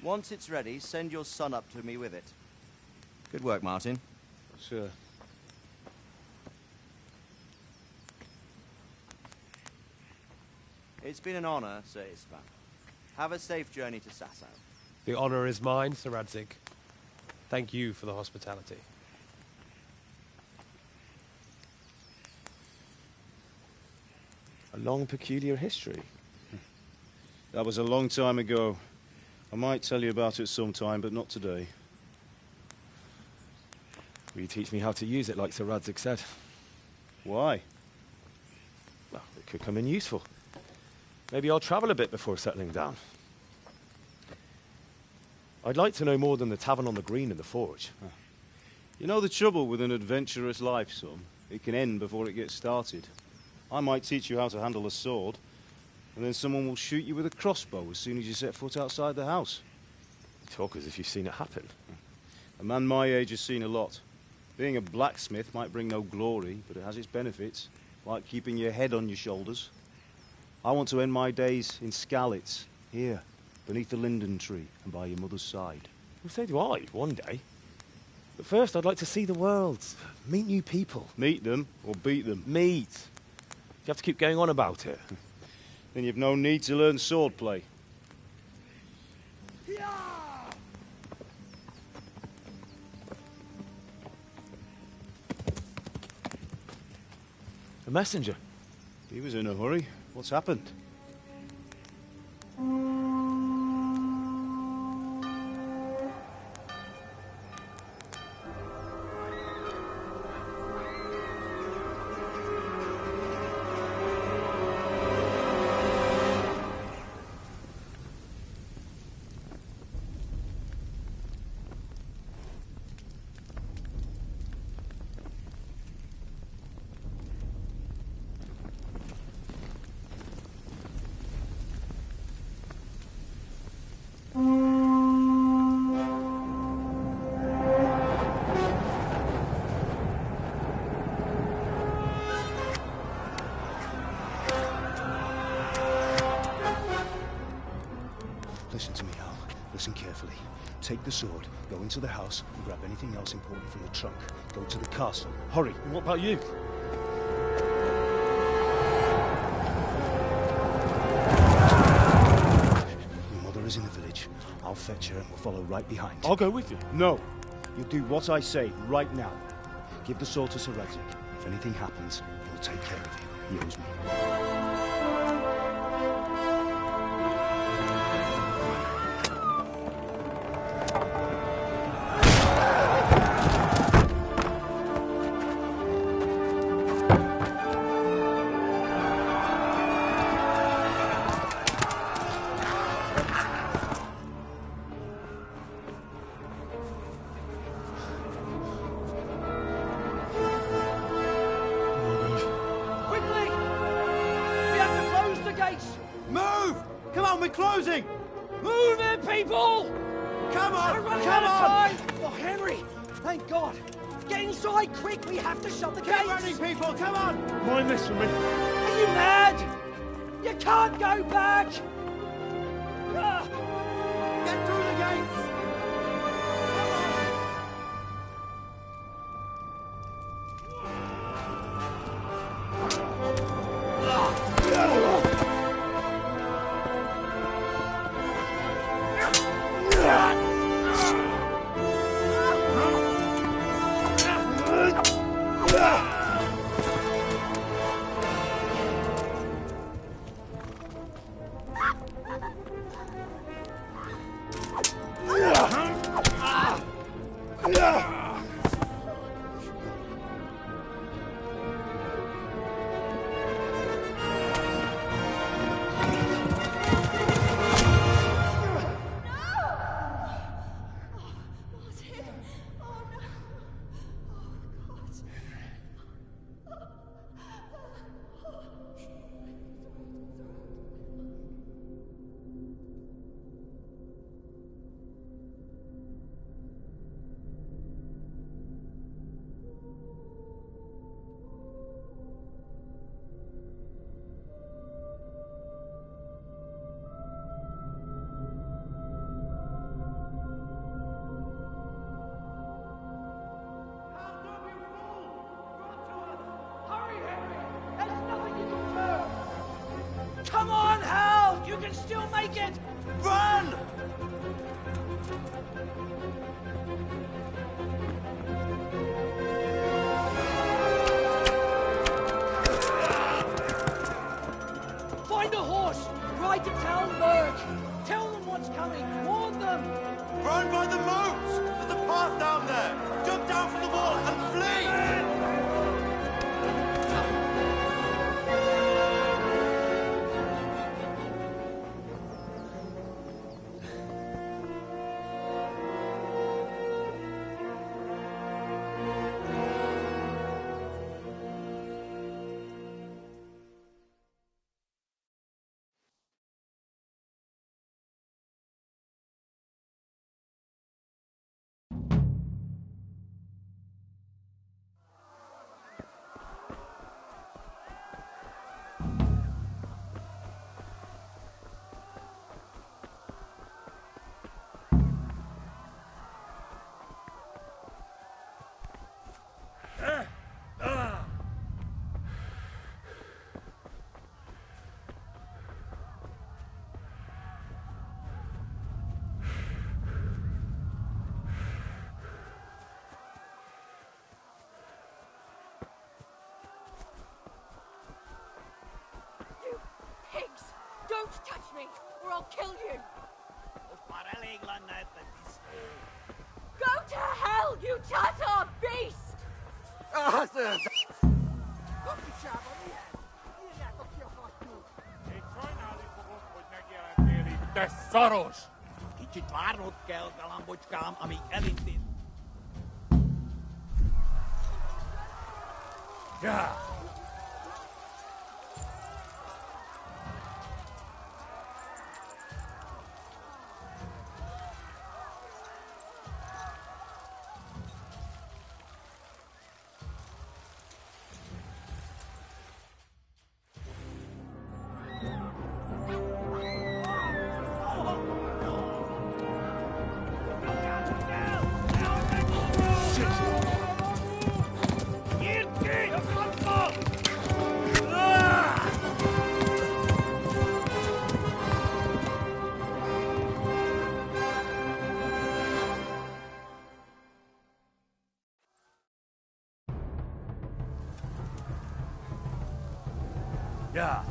Once it's ready, send your son up to me with it. Good work, Martin. Sure. It's been an honor, Sir Isvan. Have a safe journey to Sasau. The honor is mine, Sir Radzik. Thank you for the hospitality. A long, peculiar history. That was a long time ago. I might tell you about it sometime, but not today. Will you teach me how to use it, like Sir Radzik said? Why? Well, it could come in useful. Maybe I'll travel a bit before settling down. I'd like to know more than the tavern on the green and the forge. You know the trouble with an adventurous life, son? It can end before it gets started. I might teach you how to handle a sword, and then someone will shoot you with a crossbow as soon as you set foot outside the house. You talk as if you've seen it happen. A man my age has seen a lot. Being a blacksmith might bring no glory, but it has its benefits, like keeping your head on your shoulders. I want to end my days in Skalitz, here, beneath the linden tree and by your mother's side. Well, so do I, one day. But first, I'd like to see the world, meet new people. Meet them or beat them? Meet. You have to keep going on about it. Then you've no need to learn swordplay. A messenger. He was in a hurry. What's happened? Listen carefully. Take the sword, go into the house, and grab anything else important from the trunk. Go to the castle. Hurry! And what about you? Your mother is in the village. I'll fetch her and we'll follow right behind. I'll go with you. No! You'll do what I say right now. Give the sword to Sir Radzik. If anything happens, he'll take care of you. He owes me. Closing! Move it, people! Come on! We're running Come out of on! time! Oh, Henry! Thank God! Get inside, quick! We have to shut the gates! Get running, people! Come on! Mind this for me. Are you mad? You can't go back! Get through the gates! Come on, Hal! You can still make it! Run! Find a horse! Ride to Talmberg! Tell them what's coming! Warn them! Run by the moat! There's a path down there! Jump down from the wall and flee! Pigs! Don't touch me, or I'll kill you! Go to hell, you Tatar beast! Te szaros! Kicsit várnod kell, galambocskám, amíg elintéz. Ja! Yeah.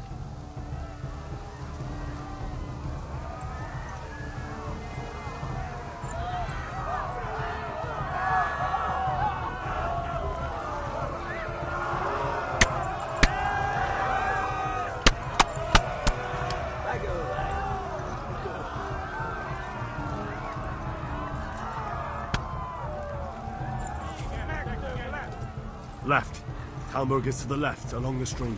Left. Talmberg is to the left, along the stream.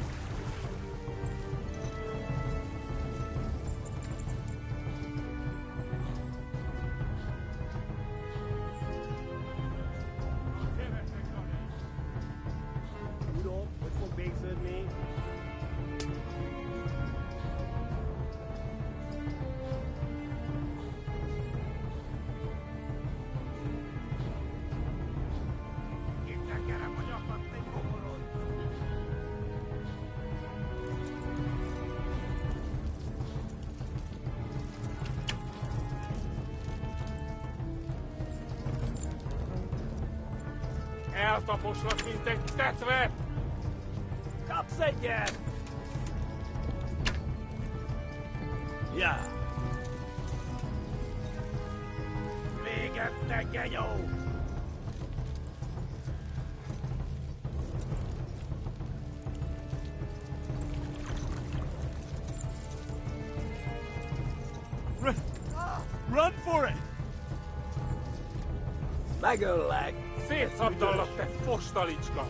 Eltaposlak, mint egy tetve! Kapsz egyet! Ja! Véget te, genyó! Run for it! Megöllek! Szétszabdallak, te fostalicska!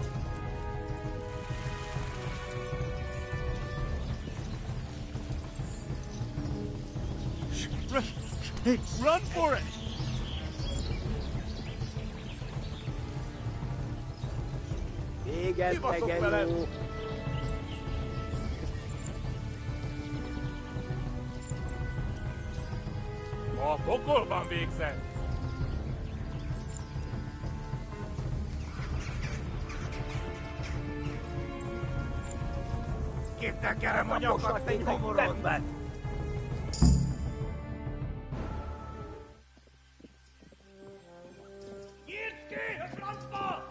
Run for it! Véget, genyó! A pokolban végzett! Kitekerem a nyakat egy homorodban! Nyírt ki a francba!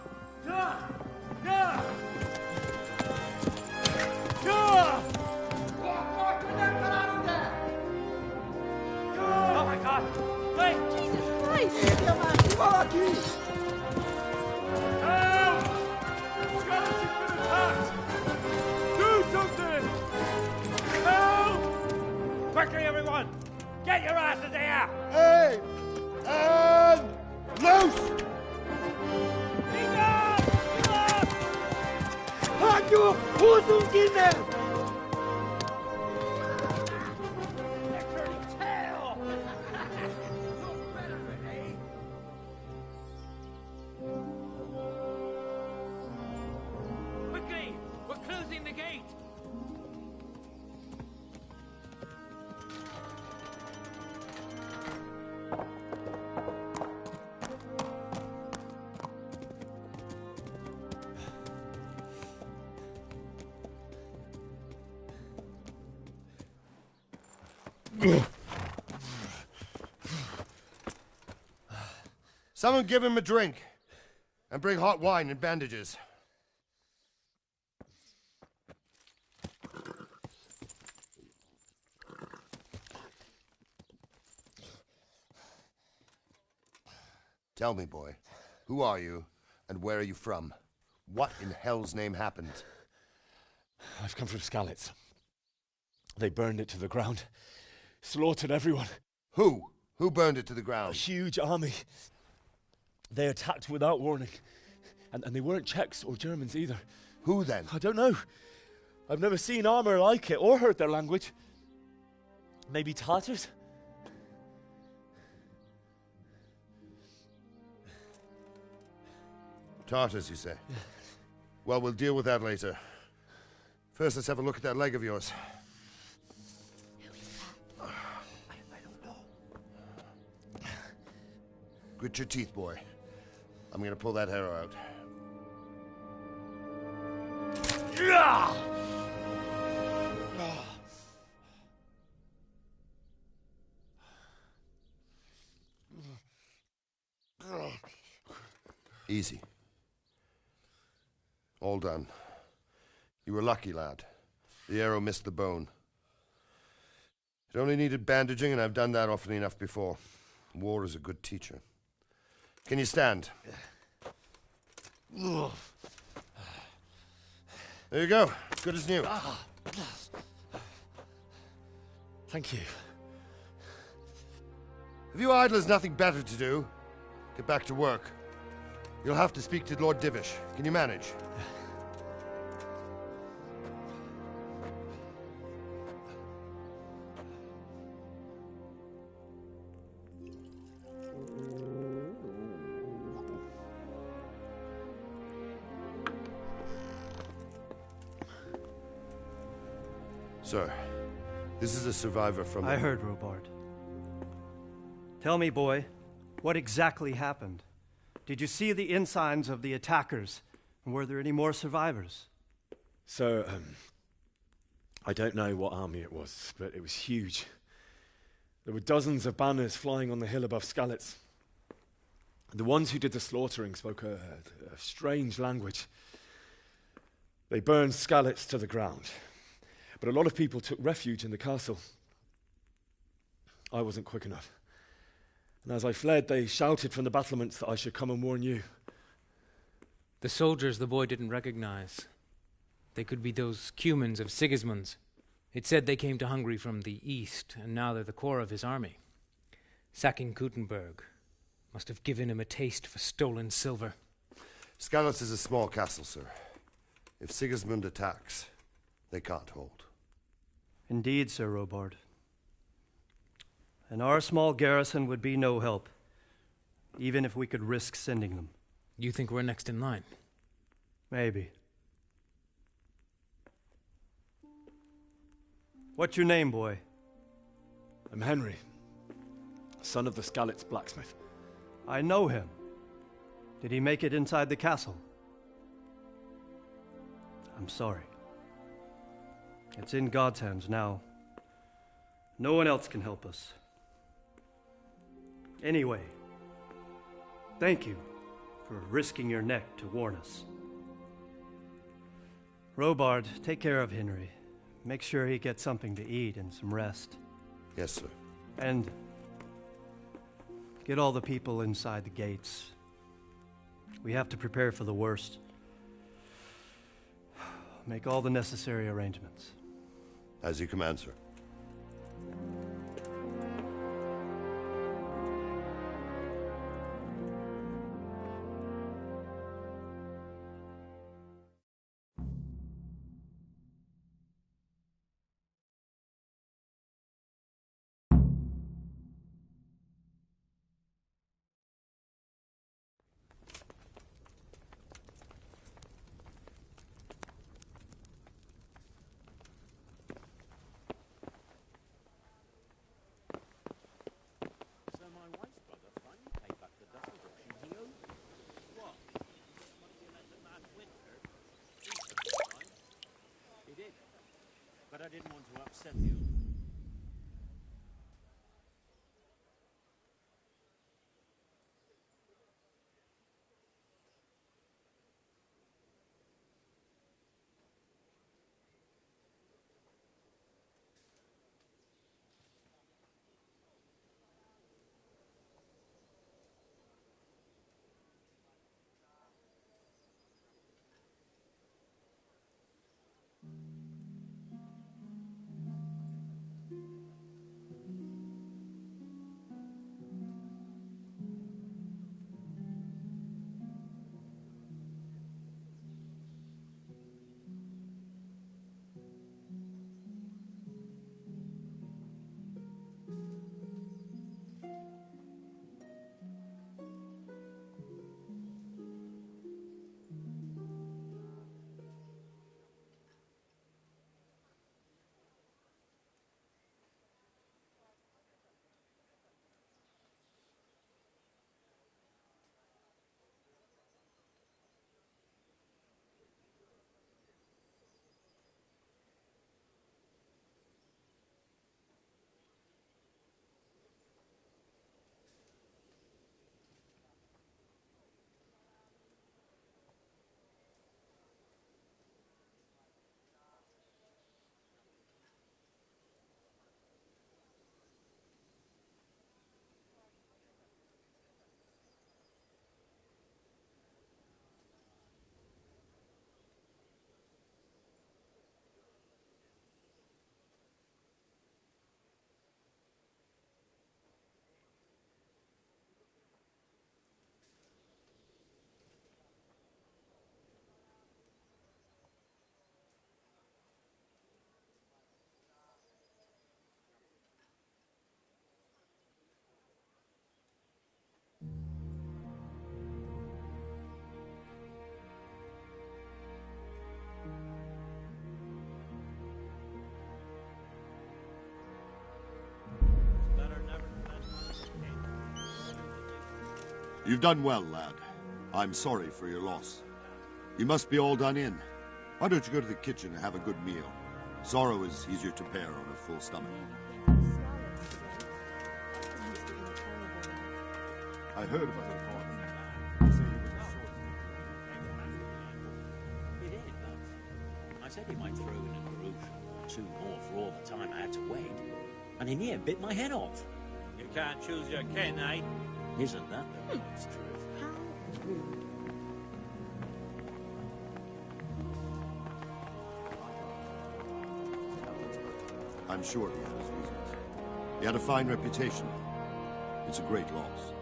Ja! Ja! Ja! Oh my God! Wait! Jesus Christ! Valaki! Help! Scottish has been attacked! Do something! Help! Quickly, everyone! Get your asses here! Hey! And loose! Hagyjuk! Húzzunk innen! Quickly! We're closing the gate! Someone give him a drink. And bring hot wine and bandages. Tell me, boy, who are you and where are you from? What in hell's name happened? I've come from Skalitz. They burned it to the ground. Slaughtered everyone. Who? Who burned it to the ground? A huge army. They attacked without warning. And they weren't Czechs or Germans either. Who then? I don't know. I've never seen armor like it or heard their language. Maybe Tatars? Tartars, you say? Well, we'll deal with that later. First, let's have a look at that leg of yours. Who is that? I don't know. Grit your teeth, boy. I'm gonna pull that arrow out. Easy. All done. You were lucky, lad. The arrow missed the bone. It only needed bandaging, and I've done that often enough before. War is a good teacher. Can you stand? There you go. Good as new. Thank you. Have you idlers nothing better to do? Get back to work. You'll have to speak to Lord Divish. Can you manage? Sir, this is a survivor from... I heard, Robard. Tell me, boy, what exactly happened? Did you see the ensigns of the attackers? And were there any more survivors? So, I don't know what army it was, but it was huge. There were dozens of banners flying on the hill above Skalitz. The ones who did the slaughtering spoke a strange language. They burned Skalitz to the ground. But a lot of people took refuge in the castle. I wasn't quick enough. And as I fled, they shouted from the battlements that I should come and warn you. The soldiers the boy didn't recognize. They could be those Cumans of Sigismund's. It said they came to Hungary from the east, and now they're the core of his army. Sacking Gutenberg must have given him a taste for stolen silver. Skalitz is a small castle, sir. If Sigismund attacks, they can't hold. Indeed, Sir Robard. And our small garrison would be no help, even if we could risk sending them. You think we're next in line? Maybe. What's your name, boy? I'm Henry, son of the Skalitz blacksmith. I know him. Did he make it inside the castle? I'm sorry. It's in God's hands now. No one else can help us. Anyway, thank you for risking your neck to warn us. Robard, take care of Henry. Make sure he gets something to eat and some rest. Yes, sir. And get all the people inside the gates. We have to prepare for the worst. Make all the necessary arrangements. As you command, sir. But I didn't want to upset you. You've done well, lad. I'm sorry for your loss. You must be all done in. Why don't you go to the kitchen and have a good meal? Sorrow is easier to bear on a full stomach. I heard about your father. They say he was a swordsman. He did, but I said he might throw in a groschen or two more for all the time I had to wait. And he near bit my head off. You can't choose your kin, eh? Isn't that the Lord's truth? How rude. I'm sure he had his reasons. He had a fine reputation. It's a great loss.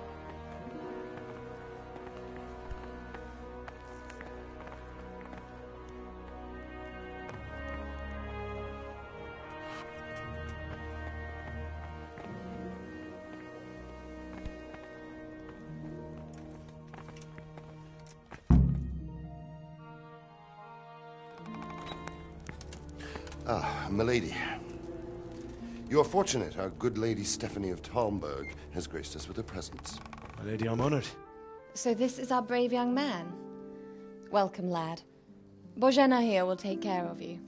Ah, milady. You are fortunate our good lady Stephanie of Talmberg has graced us with her presence. My lady, I'm honored. So this is our brave young man. Welcome, lad. Bojena here will take care of you.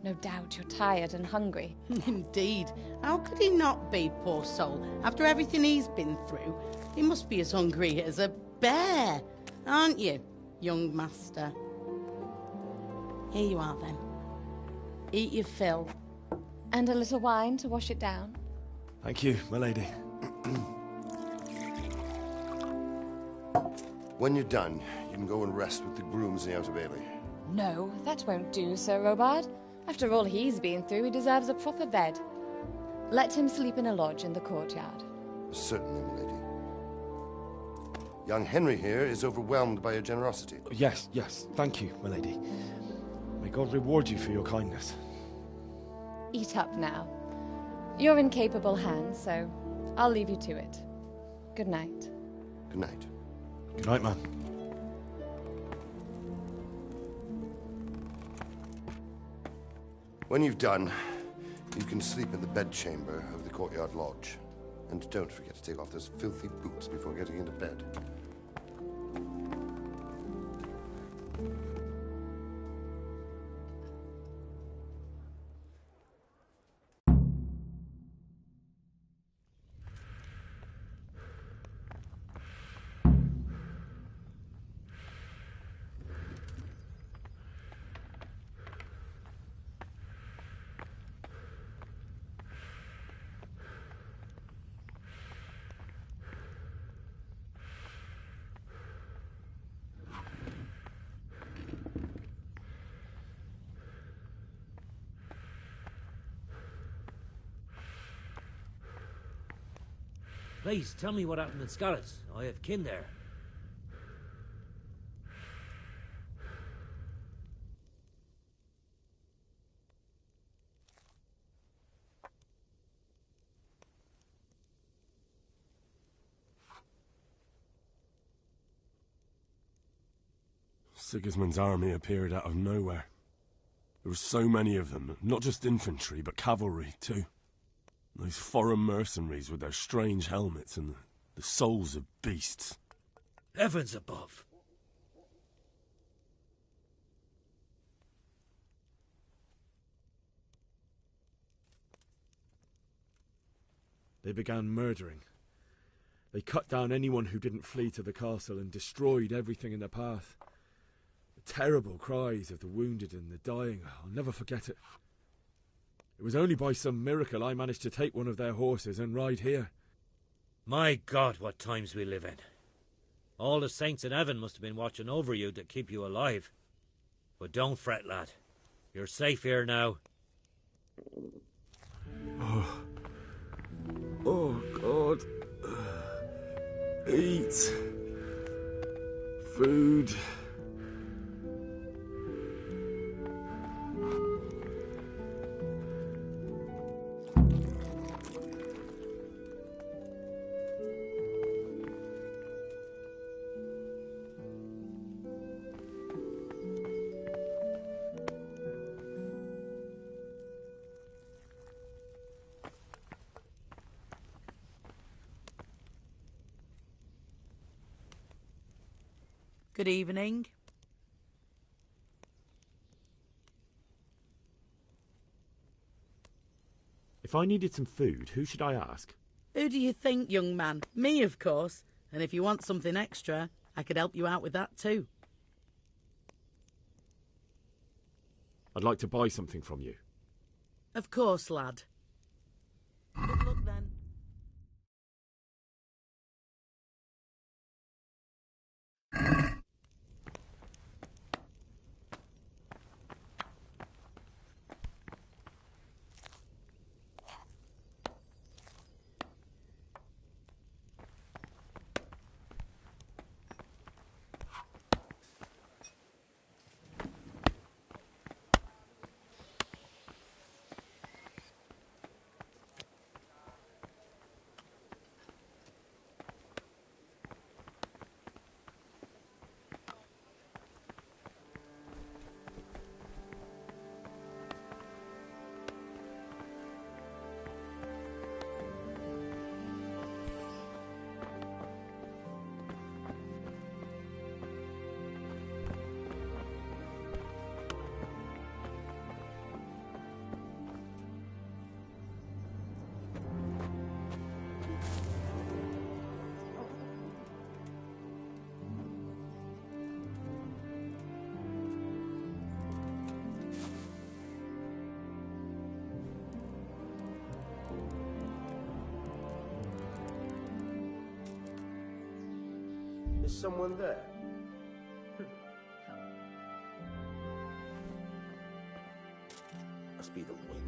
No doubt you're tired and hungry. Indeed. How could he not be, poor soul? After everything he's been through, he must be as hungry as a bear, aren't you, young master? Here you are, then. Eat your fill. And a little wine to wash it down. Thank you, my lady. When you're done, you can go and rest with the grooms in the Outer Bailey. No, that won't do, Sir Robard. After all he's been through, he deserves a proper bed. Let him sleep in a lodge in the courtyard. Certainly, milady. Young Henry here is overwhelmed by your generosity. Yes, yes. Thank you, my lady. May God reward you for your kindness. Eat up now. You're in capable hands, so I'll leave you to it. Good night. Good night. Good night, man. When you've done, you can sleep in the bedchamber of the courtyard lodge. And don't forget to take off those filthy boots before getting into bed. Please, tell me what happened in Scarlet. I have kin there. Sigismund's army appeared out of nowhere. There were so many of them, not just infantry, but cavalry, too. Those foreign mercenaries with their strange helmets and the souls of beasts. Heavens above! They began murdering. They cut down anyone who didn't flee to the castle and destroyed everything in their path. The terrible cries of the wounded and the dying, I'll never forget it. It was only by some miracle I managed to take one of their horses and ride here. My God, what times we live in. All the saints in heaven must have been watching over you to keep you alive. But don't fret, lad. You're safe here now. Oh, God. Eat. Food. Good evening. If I needed some food, who should I ask? Who do you think, young man? Me, of course. And if you want something extra, I could help you out with that too. I'd like to buy something from you. Of course, lad. Good luck then. Is someone there? Must be the wind.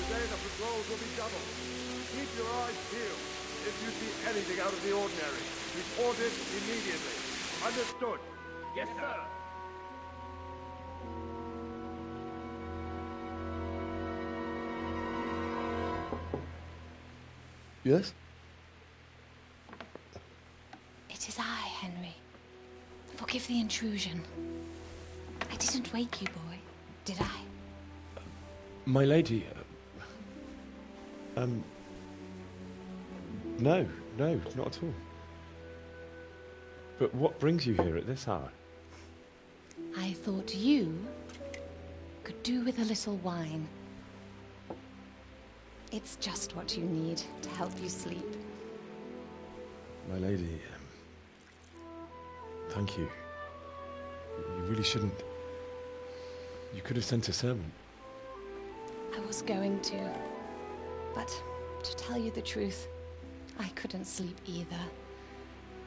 Today the patrols will be doubled. Keep your eyes peeled. If you see anything out of the ordinary, report it immediately. Understood? Yes, sir. Yes? It is I, Henry. Forgive the intrusion. I didn't wake you, boy, did I? My lady, no, not at all. But what brings you here at this hour? I thought you could do with a little wine. It's just what you need to help you sleep. My lady, thank you. You really shouldn't. You could have sent a servant. I was going to, but to tell you the truth, I couldn't sleep either.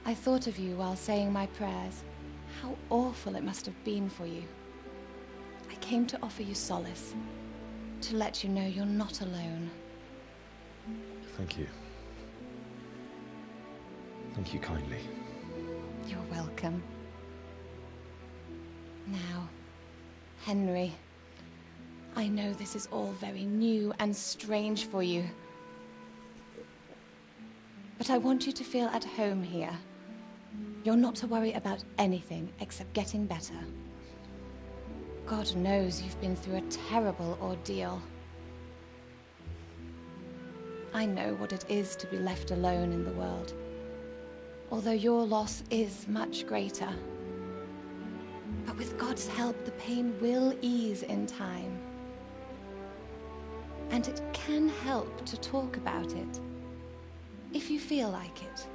I thought of you while saying my prayers. How awful it must have been for you. I came to offer you solace, to let you know you're not alone. Thank you. Thank you kindly. You're welcome. Now, Henry, I know this is all very new and strange for you. But I want you to feel at home here. You're not to worry about anything except getting better. God knows you've been through a terrible ordeal. I know what it is to be left alone in the world, although your loss is much greater. But with God's help, the pain will ease in time. And it can help to talk about it. if you feel like it.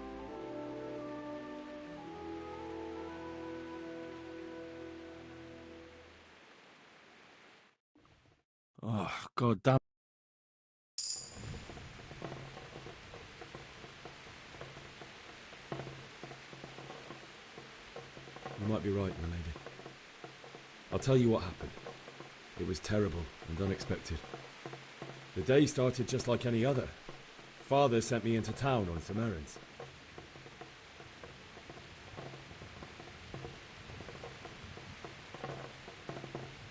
Oh, God damn. You might be right, my lady. I'll tell you what happened. It was terrible and unexpected. The day started just like any other. Father sent me into town on some errands.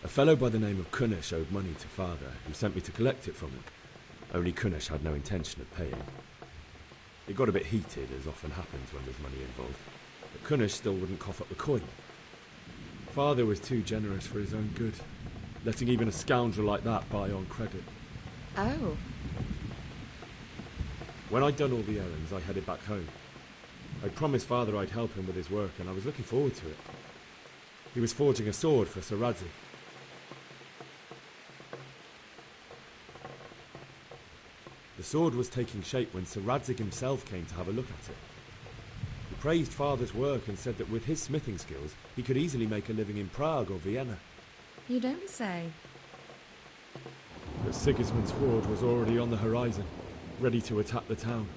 A fellow by the name of Kunnish owed money to Father, who sent me to collect it from him. Only Kunnish had no intention of paying. It got a bit heated, as often happens when there's money involved, but Kunnish still wouldn't cough up the coin. Father was too generous for his own good, letting even a scoundrel like that buy on credit. Oh. When I'd done all the errands, I headed back home. I promised Father I'd help him with his work, and I was looking forward to it. He was forging a sword for Sir Radzik. The sword was taking shape when Sir Radzik himself came to have a look at it. He praised Father's work and said that with his smithing skills, he could easily make a living in Prague or Vienna. You don't say. But Sigismund's horde was already on the horizon, ready to attack the town.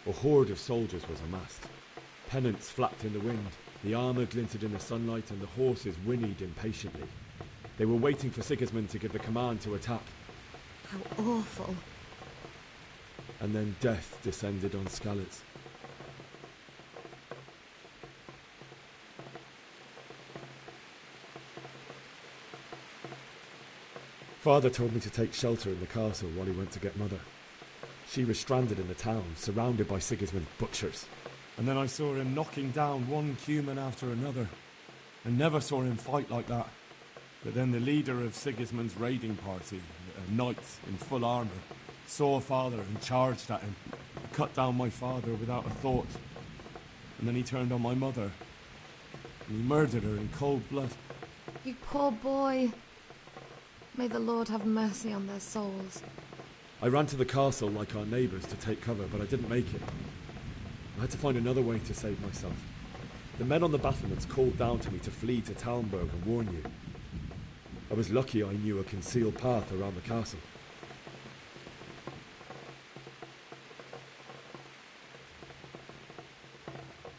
A horde of soldiers was amassed. Pennants flapped in the wind, the armour glinted in the sunlight, and the horses whinnied impatiently. They were waiting for Sigismund to give the command to attack. How awful. And then death descended on Skalitz. Father told me to take shelter in the castle while he went to get Mother. She was stranded in the town, surrounded by Sigismund's butchers. And then I saw him knocking down one Cuman after another. I never saw him fight like that. But then the leader of Sigismund's raiding party, a knight in full armour, saw Father and charged at him. He cut down my father without a thought. And then he turned on my mother. And he murdered her in cold blood. You poor boy. May the Lord have mercy on their souls. I ran to the castle like our neighbours to take cover, but I didn't make it. I had to find another way to save myself. The men on the battlements called down to me to flee to Talmberg and warn you. I was lucky I knew a concealed path around the castle.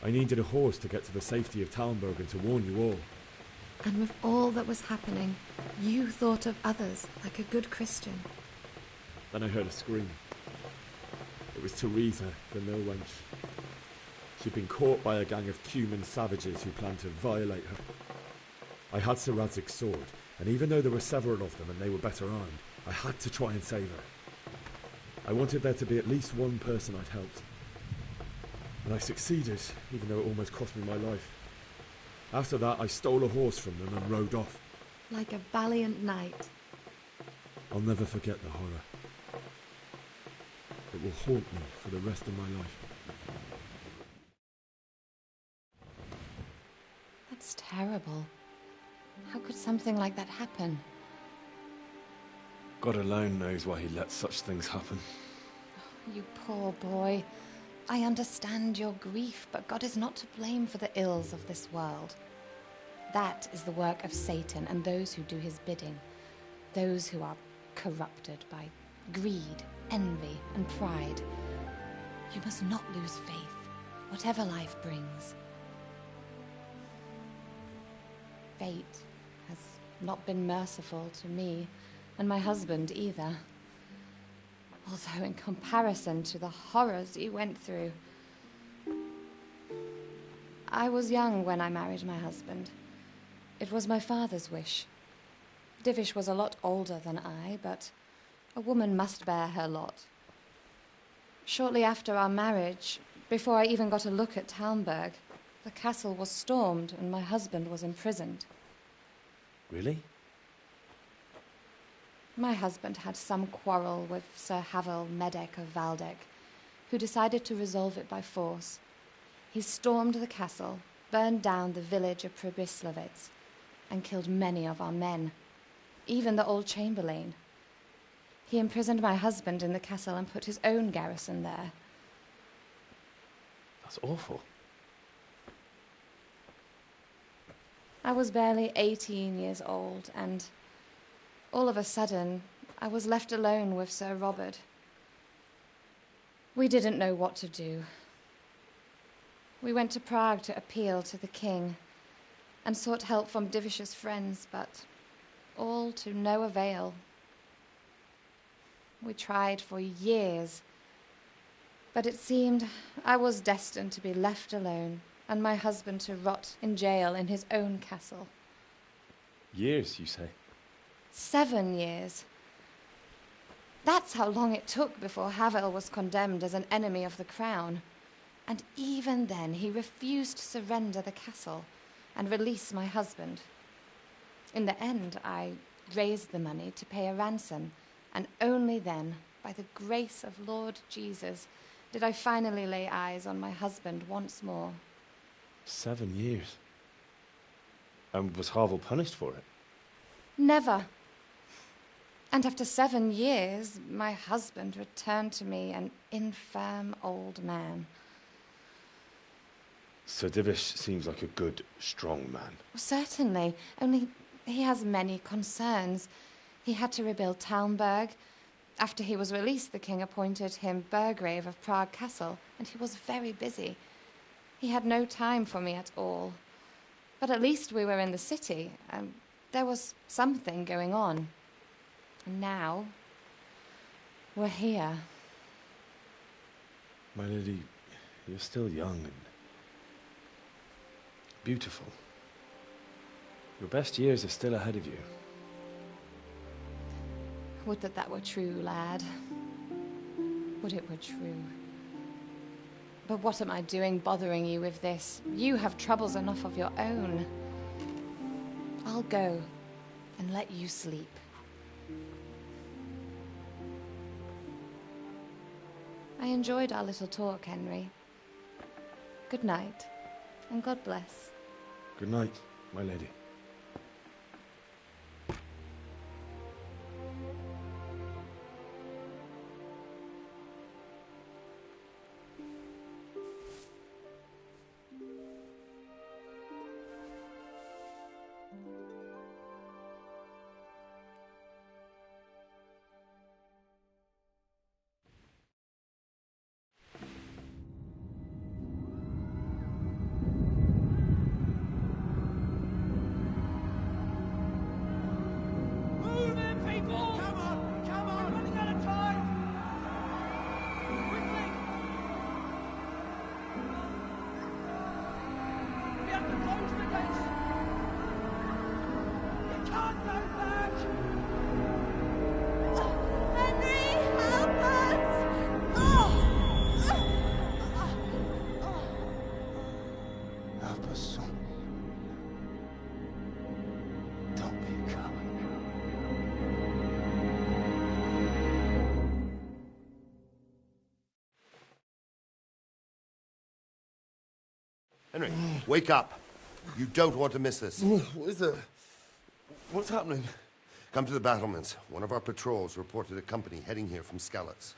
I needed a horse to get to the safety of Talmberg and to warn you all. And with all that was happening, you thought of others like a good Christian. Then I heard a scream. It was Teresa, the mill wench. She'd been caught by a gang of Cuman savages who planned to violate her. I had Sir Radzik's sword, and even though there were several of them and they were better armed, I had to try and save her. I wanted there to be at least one person I'd helped. And I succeeded, even though it almost cost me my life. After that, I stole a horse from them and rode off. Like a valiant knight. I'll never forget the horror. It will haunt me for the rest of my life. That's terrible. How could something like that happen? God alone knows why he lets such things happen. You poor boy. I understand your grief, but God is not to blame for the ills of this world. That is the work of Satan and those who do his bidding. Those who are corrupted by greed, envy, and pride. You must not lose faith, whatever life brings. Fate has not been merciful to me, and my husband either. Although in comparison to the horrors he went through. I was young when I married my husband. It was my father's wish. Divish was a lot older than I, but a woman must bear her lot. Shortly after our marriage, before I even got a look at Talmberg, the castle was stormed and my husband was imprisoned. Really? My husband had some quarrel with Sir Havel Medek of Valdek, who decided to resolve it by force. He stormed the castle, burned down the village of Pribyslavitz, and killed many of our men. even the old chamberlain. He imprisoned my husband in the castle and put his own garrison there. That's awful. I was barely 18 years old, and all of a sudden, I was left alone with Sir Robert. We didn't know what to do. We went to Prague to appeal to the king and sought help from Divish's friends, but all to no avail. We tried for years, but it seemed I was destined to be left alone and my husband to rot in jail in his own castle. Years, you say? 7 years. That's how long it took before Havel was condemned as an enemy of the crown. And even then, he refused to surrender the castle and release my husband. In the end, I raised the money to pay a ransom, and only then, by the grace of Lord Jesus, did I finally lay eyes on my husband once more. 7 years. And was Havel punished for it? Never. And after 7 years, my husband returned to me an infirm old man. Sir Divish seems like a good, strong man. Certainly, only he has many concerns. He had to rebuild Talmberg. After he was released, the king appointed him Burgrave of Prague Castle, and he was very busy. He had no time for me at all. But at least we were in the city, and there was something going on. And now, we're here. My lady, you're still young and beautiful. Your best years are still ahead of you. Would that that were true, lad. Would it were true. But what am I doing bothering you with this? You have troubles enough of your own. I'll go and let you sleep. I enjoyed our little talk, Henry. Good night, and God bless. Good night, my lady. Henry, wake up. You don't want to miss this. What is it? What's happening? Come to the battlements. One of our patrols reported a company heading here from Skalitz.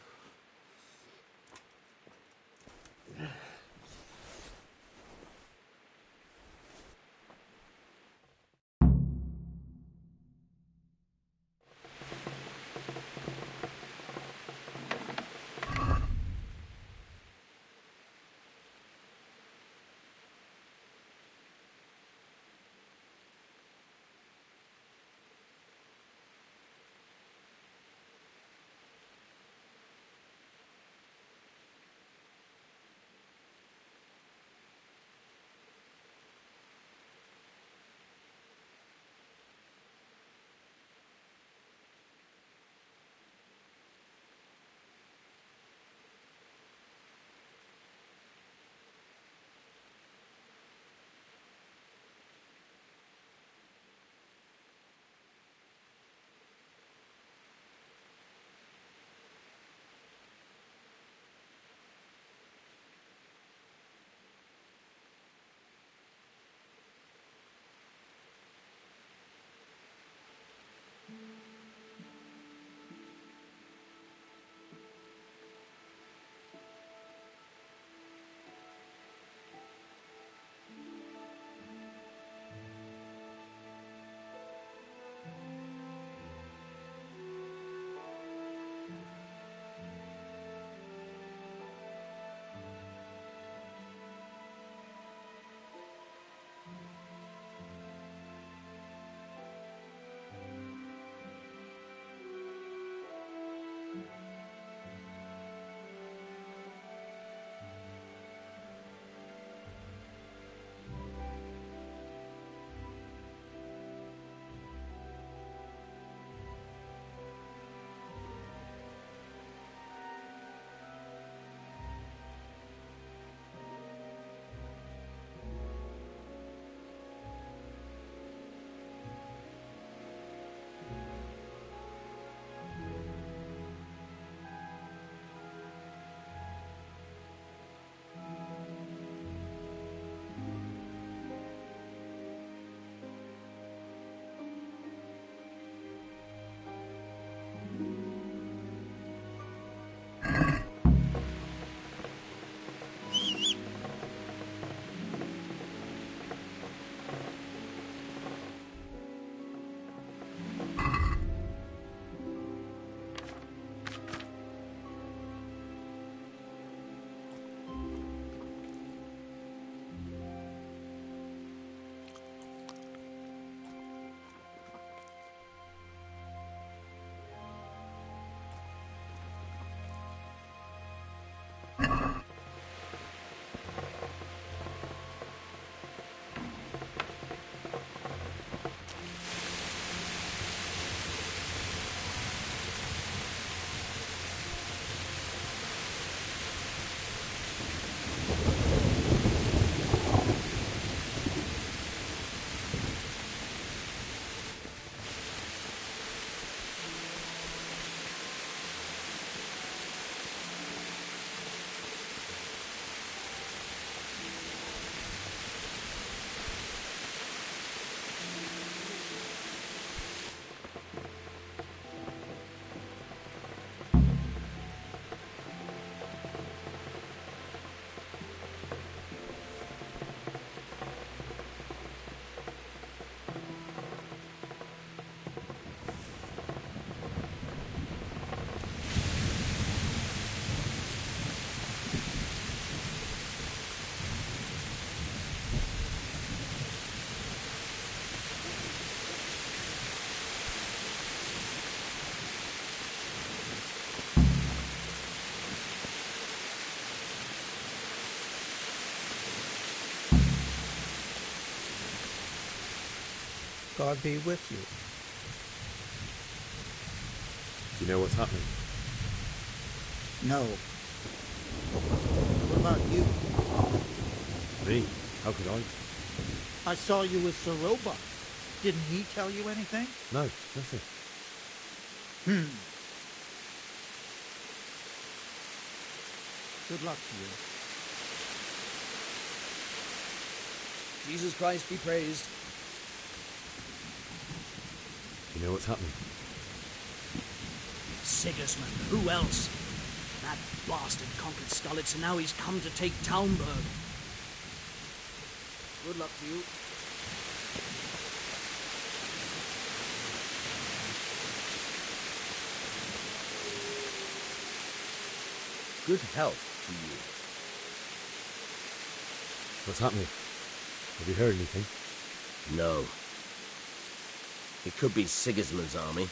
God be with you. Do you know what's happening? No. What about you? Me? How could I? I saw you with Sir Roebuck. Didn't he tell you anything? No, nothing. Good luck to you. Jesus Christ be praised. Do you know what's happening? Sigismund, who else? That bastard conquered Skalitz, and now he's come to take Talmberg. Good luck to you. Good health to you. What's happening? Have you heard anything? No. It could be Sigismund's army,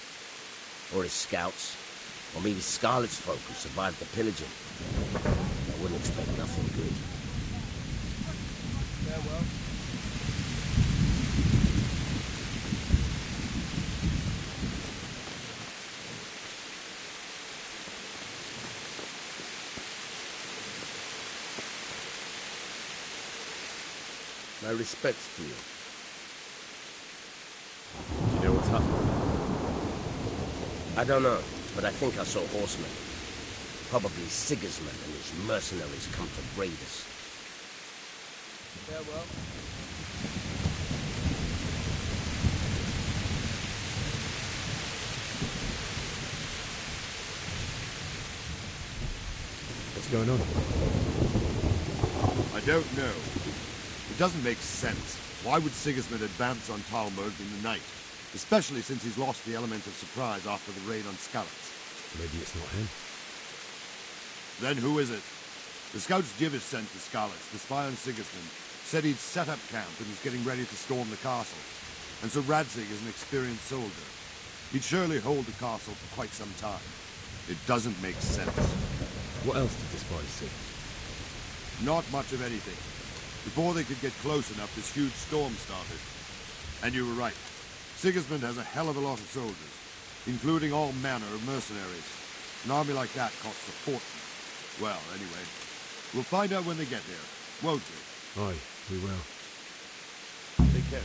or his scouts, or maybe Scarlet's folk who survived the pillaging. I wouldn't expect nothing good. Farewell. My respects to you. Do you know what's happening? I don't know, but I think I saw horsemen. Probably Sigismund and his mercenaries come to raid us. Farewell. What's going on? I don't know. It doesn't make sense. Why would Sigismund advance on Talmberg in the night? Especially since he's lost the element of surprise after the raid on Skalitz. Maybe it's not him. Then who is it? The scouts Divish sent to Skalitz to spy on Sigismund said he'd set up camp and was getting ready to storm the castle. And so Radzig is an experienced soldier. He'd surely hold the castle for quite some time. It doesn't make sense. What else did the spies see? Not much of anything. Before they could get close enough, this huge storm started. And you were right. Sigismund has a hell of a lot of soldiers, including all manner of mercenaries. An army like that costs a fortune. Well, anyway, we'll find out when they get there, won't we? Aye, we will. Take care.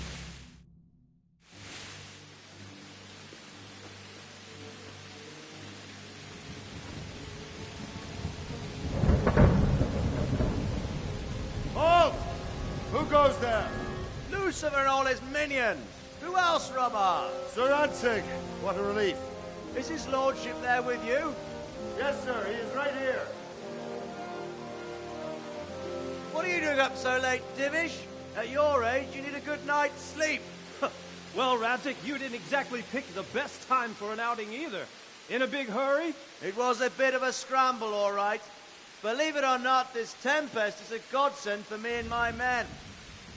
Halt! Who goes there? Lucifer and all his minions! Who else, Robber? Sir Radzig, what a relief. Is his lordship there with you? Yes, sir, he is right here. What are you doing up so late, Divish? At your age, you need a good night's sleep. Well, Radzig, you didn't exactly pick the best time for an outing either. In a big hurry? It was a bit of a scramble, all right. Believe it or not, this tempest is a godsend for me and my men.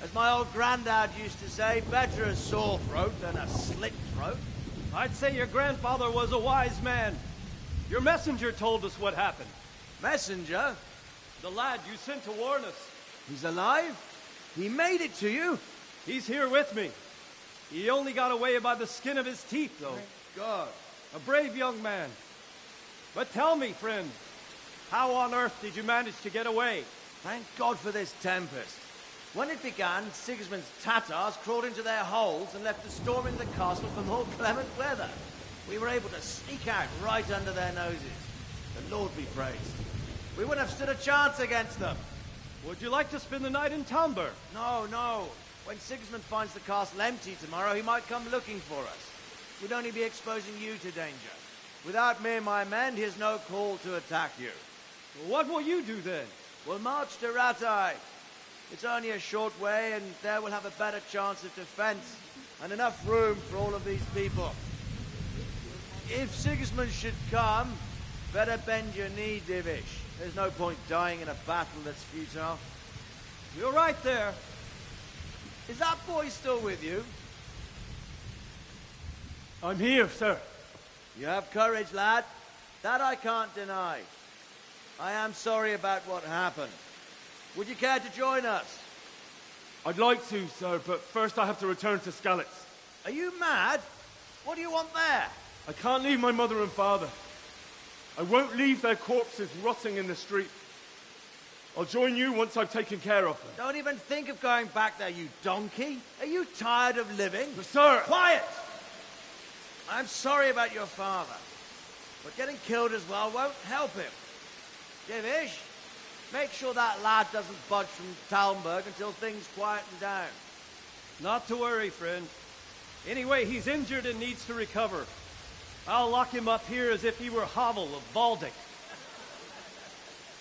As my old granddad used to say, better a sore throat than a slit throat. I'd say your grandfather was a wise man. Your messenger told us what happened. Messenger? The lad you sent to warn us. He's alive? He made it to you? He's here with me. He only got away by the skin of his teeth, though. Thank God. A brave young man. But tell me, friend, how on earth did you manage to get away? Thank God for this tempest. When it began, Sigismund's Tatars crawled into their holes and left us storming the castle for more clement weather. We were able to sneak out right under their noses. The Lord be praised. We wouldn't have stood a chance against them. Would you like to spend the night in Talmberg? No, no. When Sigismund finds the castle empty tomorrow, he might come looking for us. We'd only be exposing you to danger. Without me and my men, he has no call to attack you. What will you do then? We'll march to Rattay. It's only a short way, and there we'll have a better chance of defense, and enough room for all of these people. If Sigismund should come, better bend your knee, Divish. There's no point dying in a battle that's futile. You're right there. Is that boy still with you? I'm here, sir. You have courage, lad. That I can't deny. I am sorry about what happened. Would you care to join us? I'd like to, sir, but first I have to return to Skalitz. Are you mad? What do you want there? I can't leave my mother and father. I won't leave their corpses rotting in the street. I'll join you once I've taken care of them. Don't even think of going back there, you donkey. Are you tired of living? Sir! Quiet! I'm sorry about your father, but getting killed as well won't help him. Divish, make sure that lad doesn't budge from Talmberg until things quieten down. Not to worry, friend. Anyway, he's injured and needs to recover. I'll lock him up here as if he were Havel of Valdic.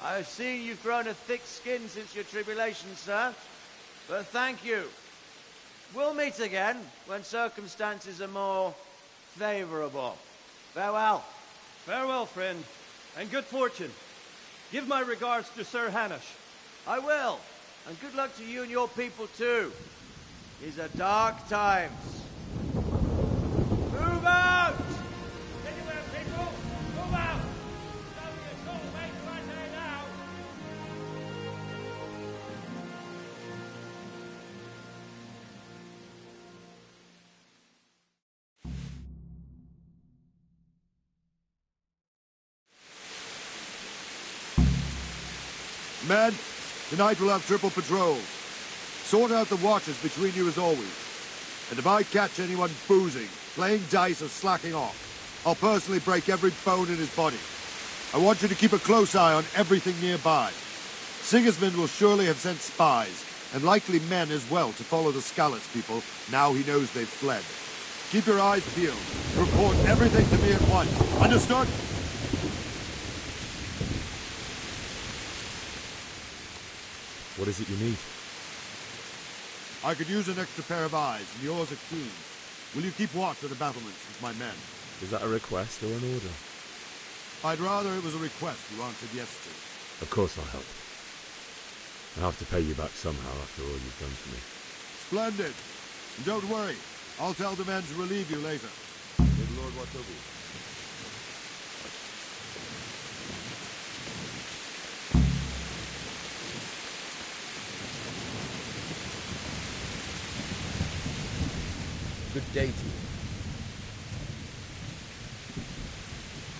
I've seen you've grown a thick skin since your tribulation, sir. But thank you. We'll meet again when circumstances are more favorable. Farewell. Farewell, friend, and good fortune. Give my regards to Sir Hanush. I will. And good luck to you and your people, too. These are dark times. Move out! Anywhere, people! Move out! Don't be a soul mate right there now! Men, tonight we'll have triple patrols. Sort out the watches between you as always. And if I catch anyone boozing, playing dice or slacking off, I'll personally break every bone in his body. I want you to keep a close eye on everything nearby. Sigismund will surely have sent spies, and likely men as well, to follow the Skalitz people now he knows they've fled. Keep your eyes peeled. Report everything to me at once. Understood? What is it you need? I could use an extra pair of eyes, and yours are keen. Will you keep watch at the battlements with my men? Is that a request or an order? I'd rather it was a request you answered yes to. Of course I'll help. I have to pay you back somehow after all you've done for me. Splendid. And don't worry. I'll tell the men to relieve you later. May the Lord watch over you. Good day to you.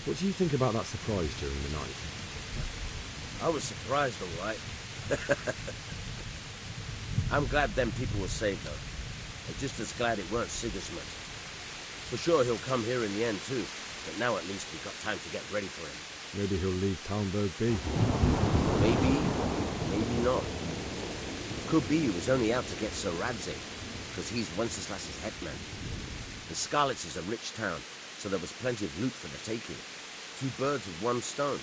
What do you think about that surprise during the night? I was surprised, all right. I'm glad them people were saved, though. I'm just as glad it weren't Sigismund. For sure he'll come here in the end, too. But now at least we've got time to get ready for him. Maybe he'll leave Talmberg be. Maybe, maybe not. Could be he was only out to get Sir Radzig, because he's Wenceslas's hetman. The Skalitz is a rich town, so there was plenty of loot for the taking. 2 birds with 1 stone.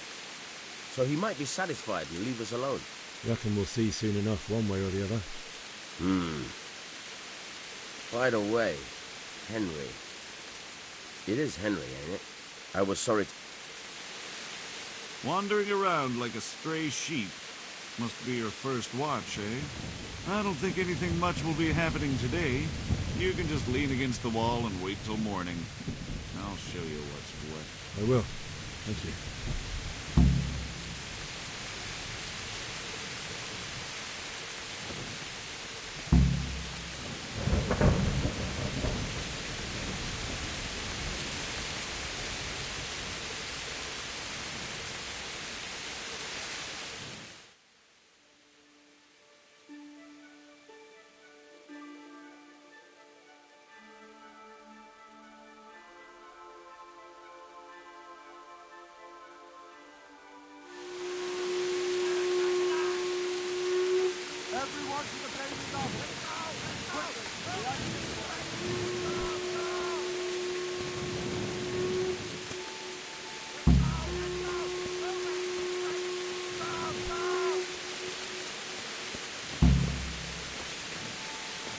So he might be satisfied and leave us alone. Reckon we'll see soon enough, one way or the other. By the way, Henry. It is Henry, ain't it? I was sorry Wandering around like a stray sheep. Must be your first watch, eh? I don't think anything much will be happening today. You can just lean against the wall and wait till morning. I'll show you what's what. I will. Thank you. Everyone to the bathing office!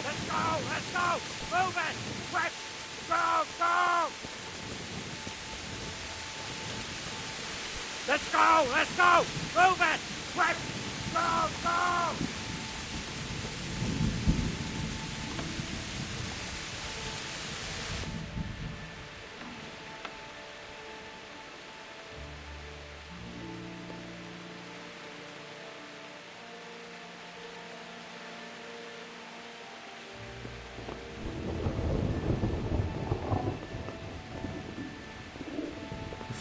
Let's go! Let's go! Move it! Quick! Go! Go! Let's go! Let's go! Move it! Quick! Go! Go!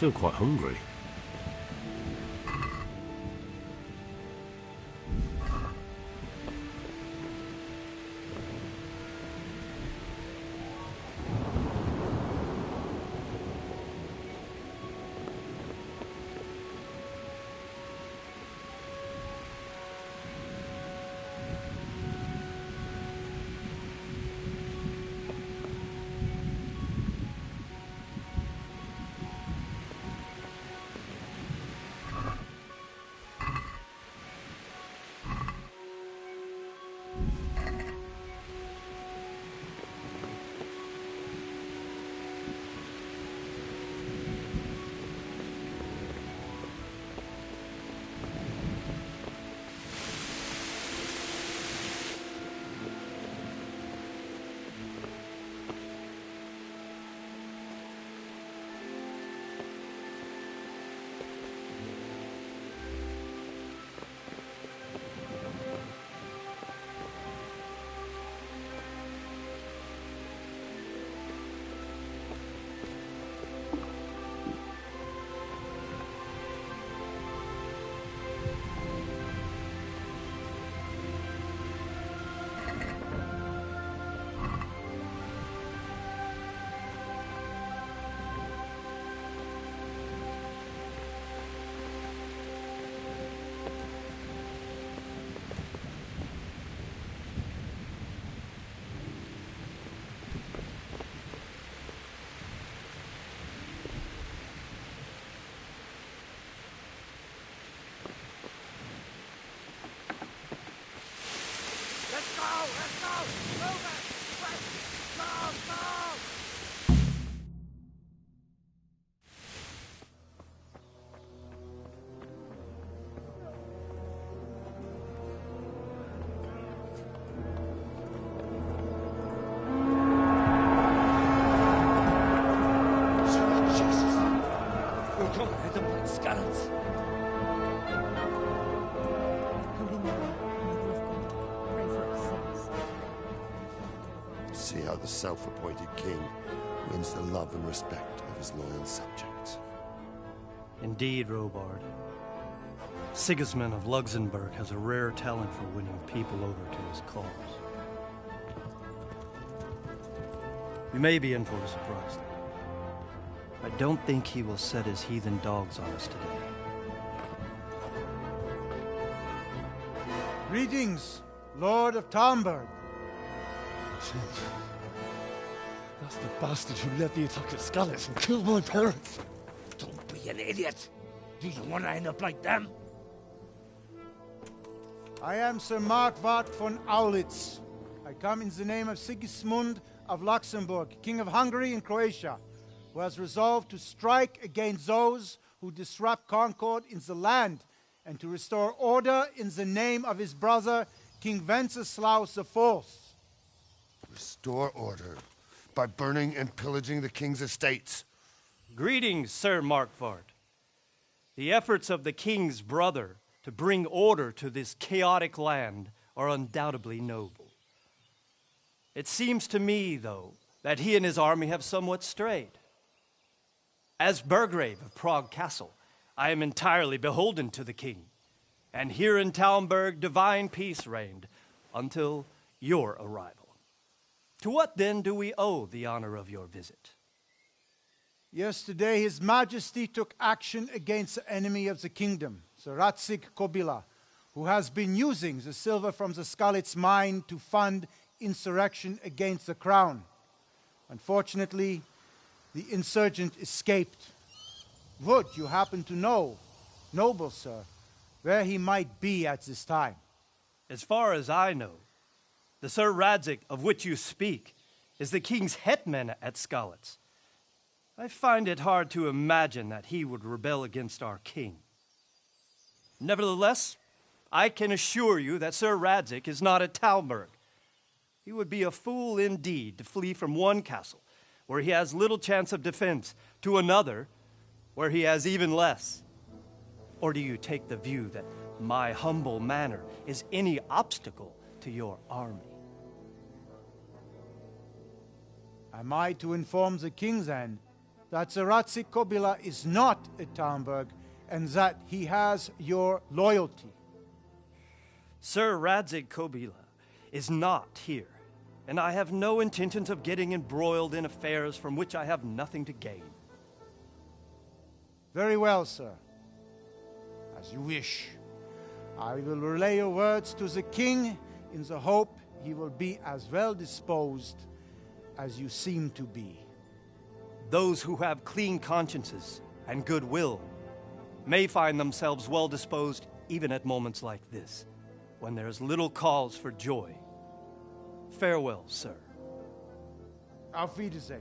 feel quite hungry. See how the self-appointed king wins the love and respect of his loyal subjects. Indeed, Robard. Sigismund of Luxembourg has a rare talent for winning people over to his cause. We may be in for a surprise, though. I don't think he will set his heathen dogs on us today. Greetings, Lord of Talmberg. That's the bastard who led the attack at Skalitz and killed my parents. Don't be an idiot. Do you want to end up like them? I am Sir Markwart von Aulitz. I come in the name of Sigismund of Luxembourg, King of Hungary and Croatia, who has resolved to strike against those who disrupt concord in the land and to restore order in the name of his brother, King Wenceslaus IV. Restore order by burning and pillaging the king's estates. Greetings, Sir Markwart. The efforts of the king's brother to bring order to this chaotic land are undoubtedly noble. It seems to me, though, that he and his army have somewhat strayed. As Burgrave of Prague Castle, I am entirely beholden to the king, and here in Talmberg divine peace reigned until your arrival. To what then do we owe the honor of your visit? Yesterday, His Majesty took action against the enemy of the kingdom, Sir Radzig Kobyla, who has been using the silver from the Skalitz mine to fund insurrection against the crown. Unfortunately, the insurgent escaped. Would you happen to know, noble sir, where he might be at this time? As far as I know, the Sir Radzig of which you speak is the king's hetman at Skalitz. I find it hard to imagine that he would rebel against our king. Nevertheless, I can assure you that Sir Radzig is not at Talmberg. He would be a fool indeed to flee from one castle, where he has little chance of defense, to another, where he has even less. Or do you take the view that my humble manner is any obstacle to your army? Am I to inform the king then that Zaratzik Kobila is not at Talmberg and that he has your loyalty. Sir Radzik Kobila is not here, and I have no intentions of getting embroiled in affairs from which I have nothing to gain. Very well, sir. As you wish. I will relay your words to the king in the hope he will be as well disposed as you seem to be. Those who have clean consciences and goodwill may find themselves well disposed even at moments like this, when there is little cause for joy. Farewell, sir. Auf Wiedersehen.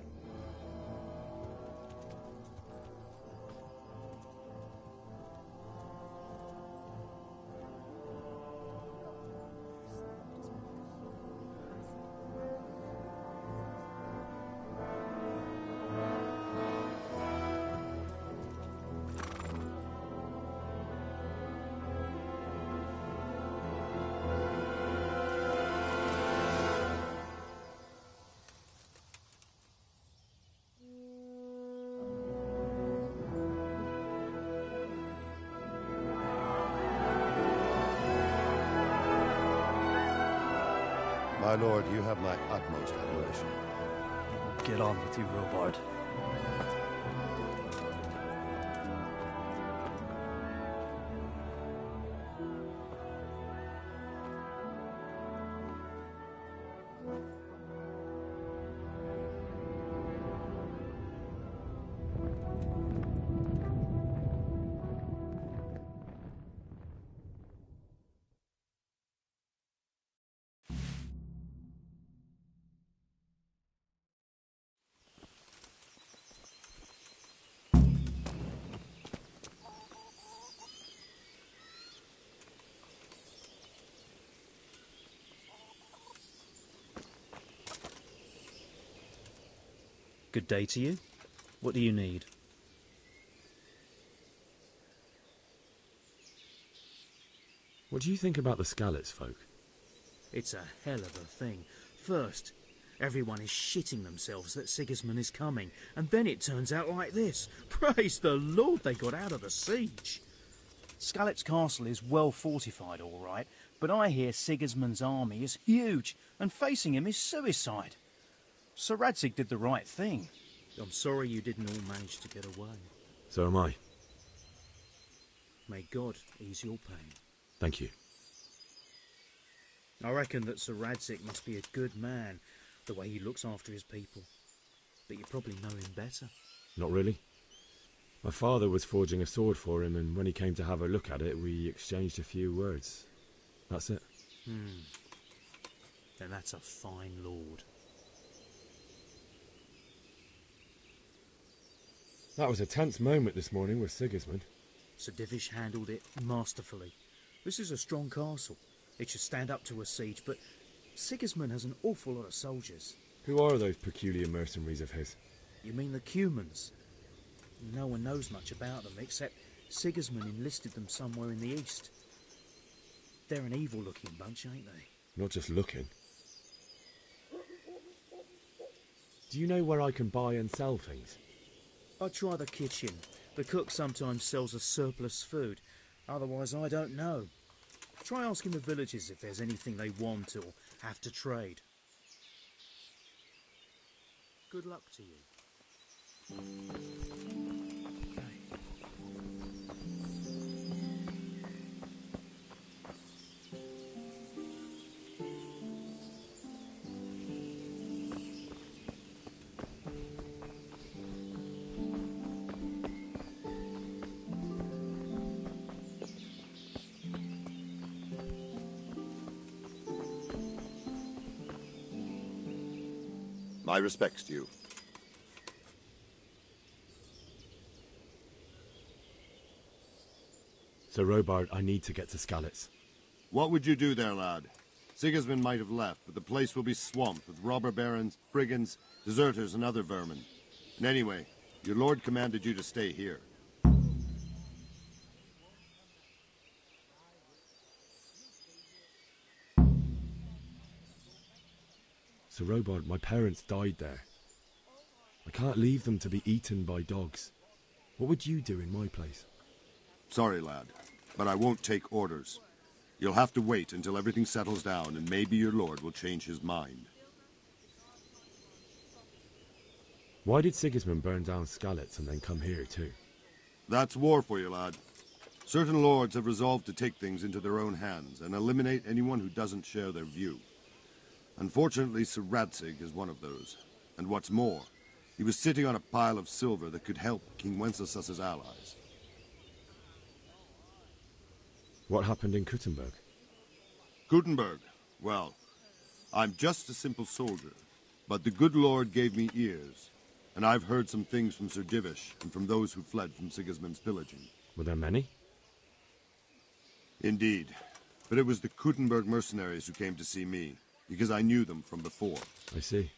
My lord, you have my utmost admiration. Get on with you, Robard. Good day to you. What do you need? What do you think about the Skalitz folk? It's a hell of a thing. First, everyone is shitting themselves that Sigismund is coming, and then it turns out like this. Praise the Lord they got out of the siege. Skalitz Castle is well fortified, all right, but I hear Sigismund's army is huge, and facing him is suicide. Sir Radzig did the right thing. I'm sorry you didn't all manage to get away. So am I. May God ease your pain. Thank you. I reckon that Sir Radzig must be a good man, the way he looks after his people. But you probably know him better. Not really. My father was forging a sword for him, and when he came to have a look at it, we exchanged a few words. That's it. Then that's a fine lord. That was a tense moment this morning with Sigismund. Sir Divish handled it masterfully. This is a strong castle. It should stand up to a siege, but Sigismund has an awful lot of soldiers. Who are those peculiar mercenaries of his? You mean the Cumans? No one knows much about them, except Sigismund enlisted them somewhere in the east. They're an evil-looking bunch, ain't they? Not just looking. Do you know where I can buy and sell things? I'd try the kitchen. The cook sometimes sells us surplus food. Otherwise, I don't know. Try asking the villagers if there's anything they want or have to trade. Good luck to you. My respects to you. Sir Robard, I need to get to Skalitz. What would you do there, lad? Sigismund might have left, but the place will be swamped with robber barons, brigands, deserters, and other vermin. And anyway, your lord commanded you to stay here. Sir Robard, my parents died there. I can't leave them to be eaten by dogs. What would you do in my place? Sorry, lad, but I won't take orders. You'll have to wait until everything settles down, and maybe your lord will change his mind. Why did Sigismund burn down Skalitz and then come here too? That's war for you, lad. Certain lords have resolved to take things into their own hands and eliminate anyone who doesn't share their view. Unfortunately, Sir Radzig is one of those. And what's more, he was sitting on a pile of silver that could help King Wenceslas's allies. What happened in Kuttenberg? Kuttenberg? Well, I'm just a simple soldier, but the good Lord gave me ears, and I've heard some things from Sir Divish and from those who fled from Sigismund's pillaging. Were there many? Indeed, but it was the Kuttenberg mercenaries who came to see me, because I knew them from before. I see.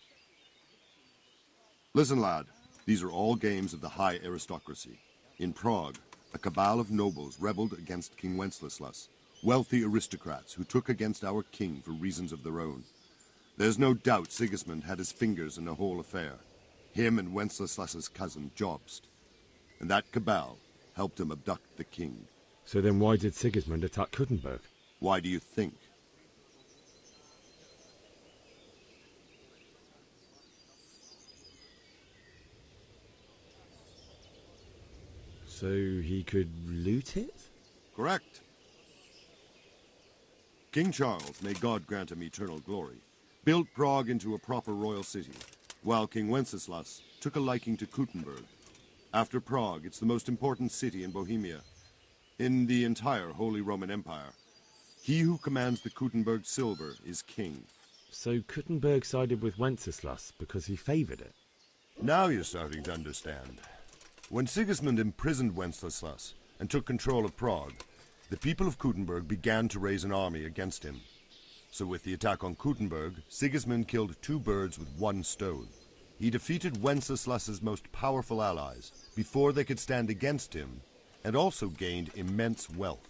Listen, lad, these are all games of the high aristocracy. In Prague, a cabal of nobles rebelled against King Wenceslas, wealthy aristocrats who took against our king for reasons of their own. There's no doubt Sigismund had his fingers in the whole affair. Him and Wenceslas's cousin, Jobst. And that cabal helped him abduct the king. So then why did Sigismund attack Kuttenberg? Why do you think? So he could loot it? Correct. King Charles, may God grant him eternal glory, built Prague into a proper royal city, while King Wenceslas took a liking to Kuttenberg. After Prague, it's the most important city in Bohemia, in the entire Holy Roman Empire. He who commands the Kuttenberg silver is king. So Kuttenberg sided with Wenceslas because he favoured it? Now you're starting to understand. When Sigismund imprisoned Wenceslas and took control of Prague, the people of Kuttenberg began to raise an army against him. So with the attack on Kuttenberg, Sigismund killed two birds with one stone. He defeated Wenceslas's most powerful allies before they could stand against him, and also gained immense wealth.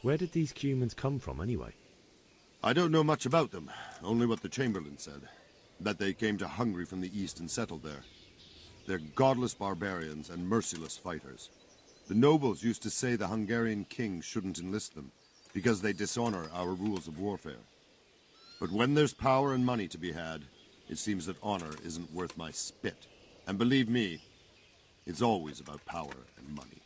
Where did these Cumans come from, anyway? I don't know much about them, only what the Chamberlain said. That they came to Hungary from the east and settled there. They're godless barbarians and merciless fighters. The nobles used to say the Hungarian king shouldn't enlist them, because they dishonor our rules of warfare. But when there's power and money to be had, it seems that honor isn't worth my spit. And believe me, it's always about power and money.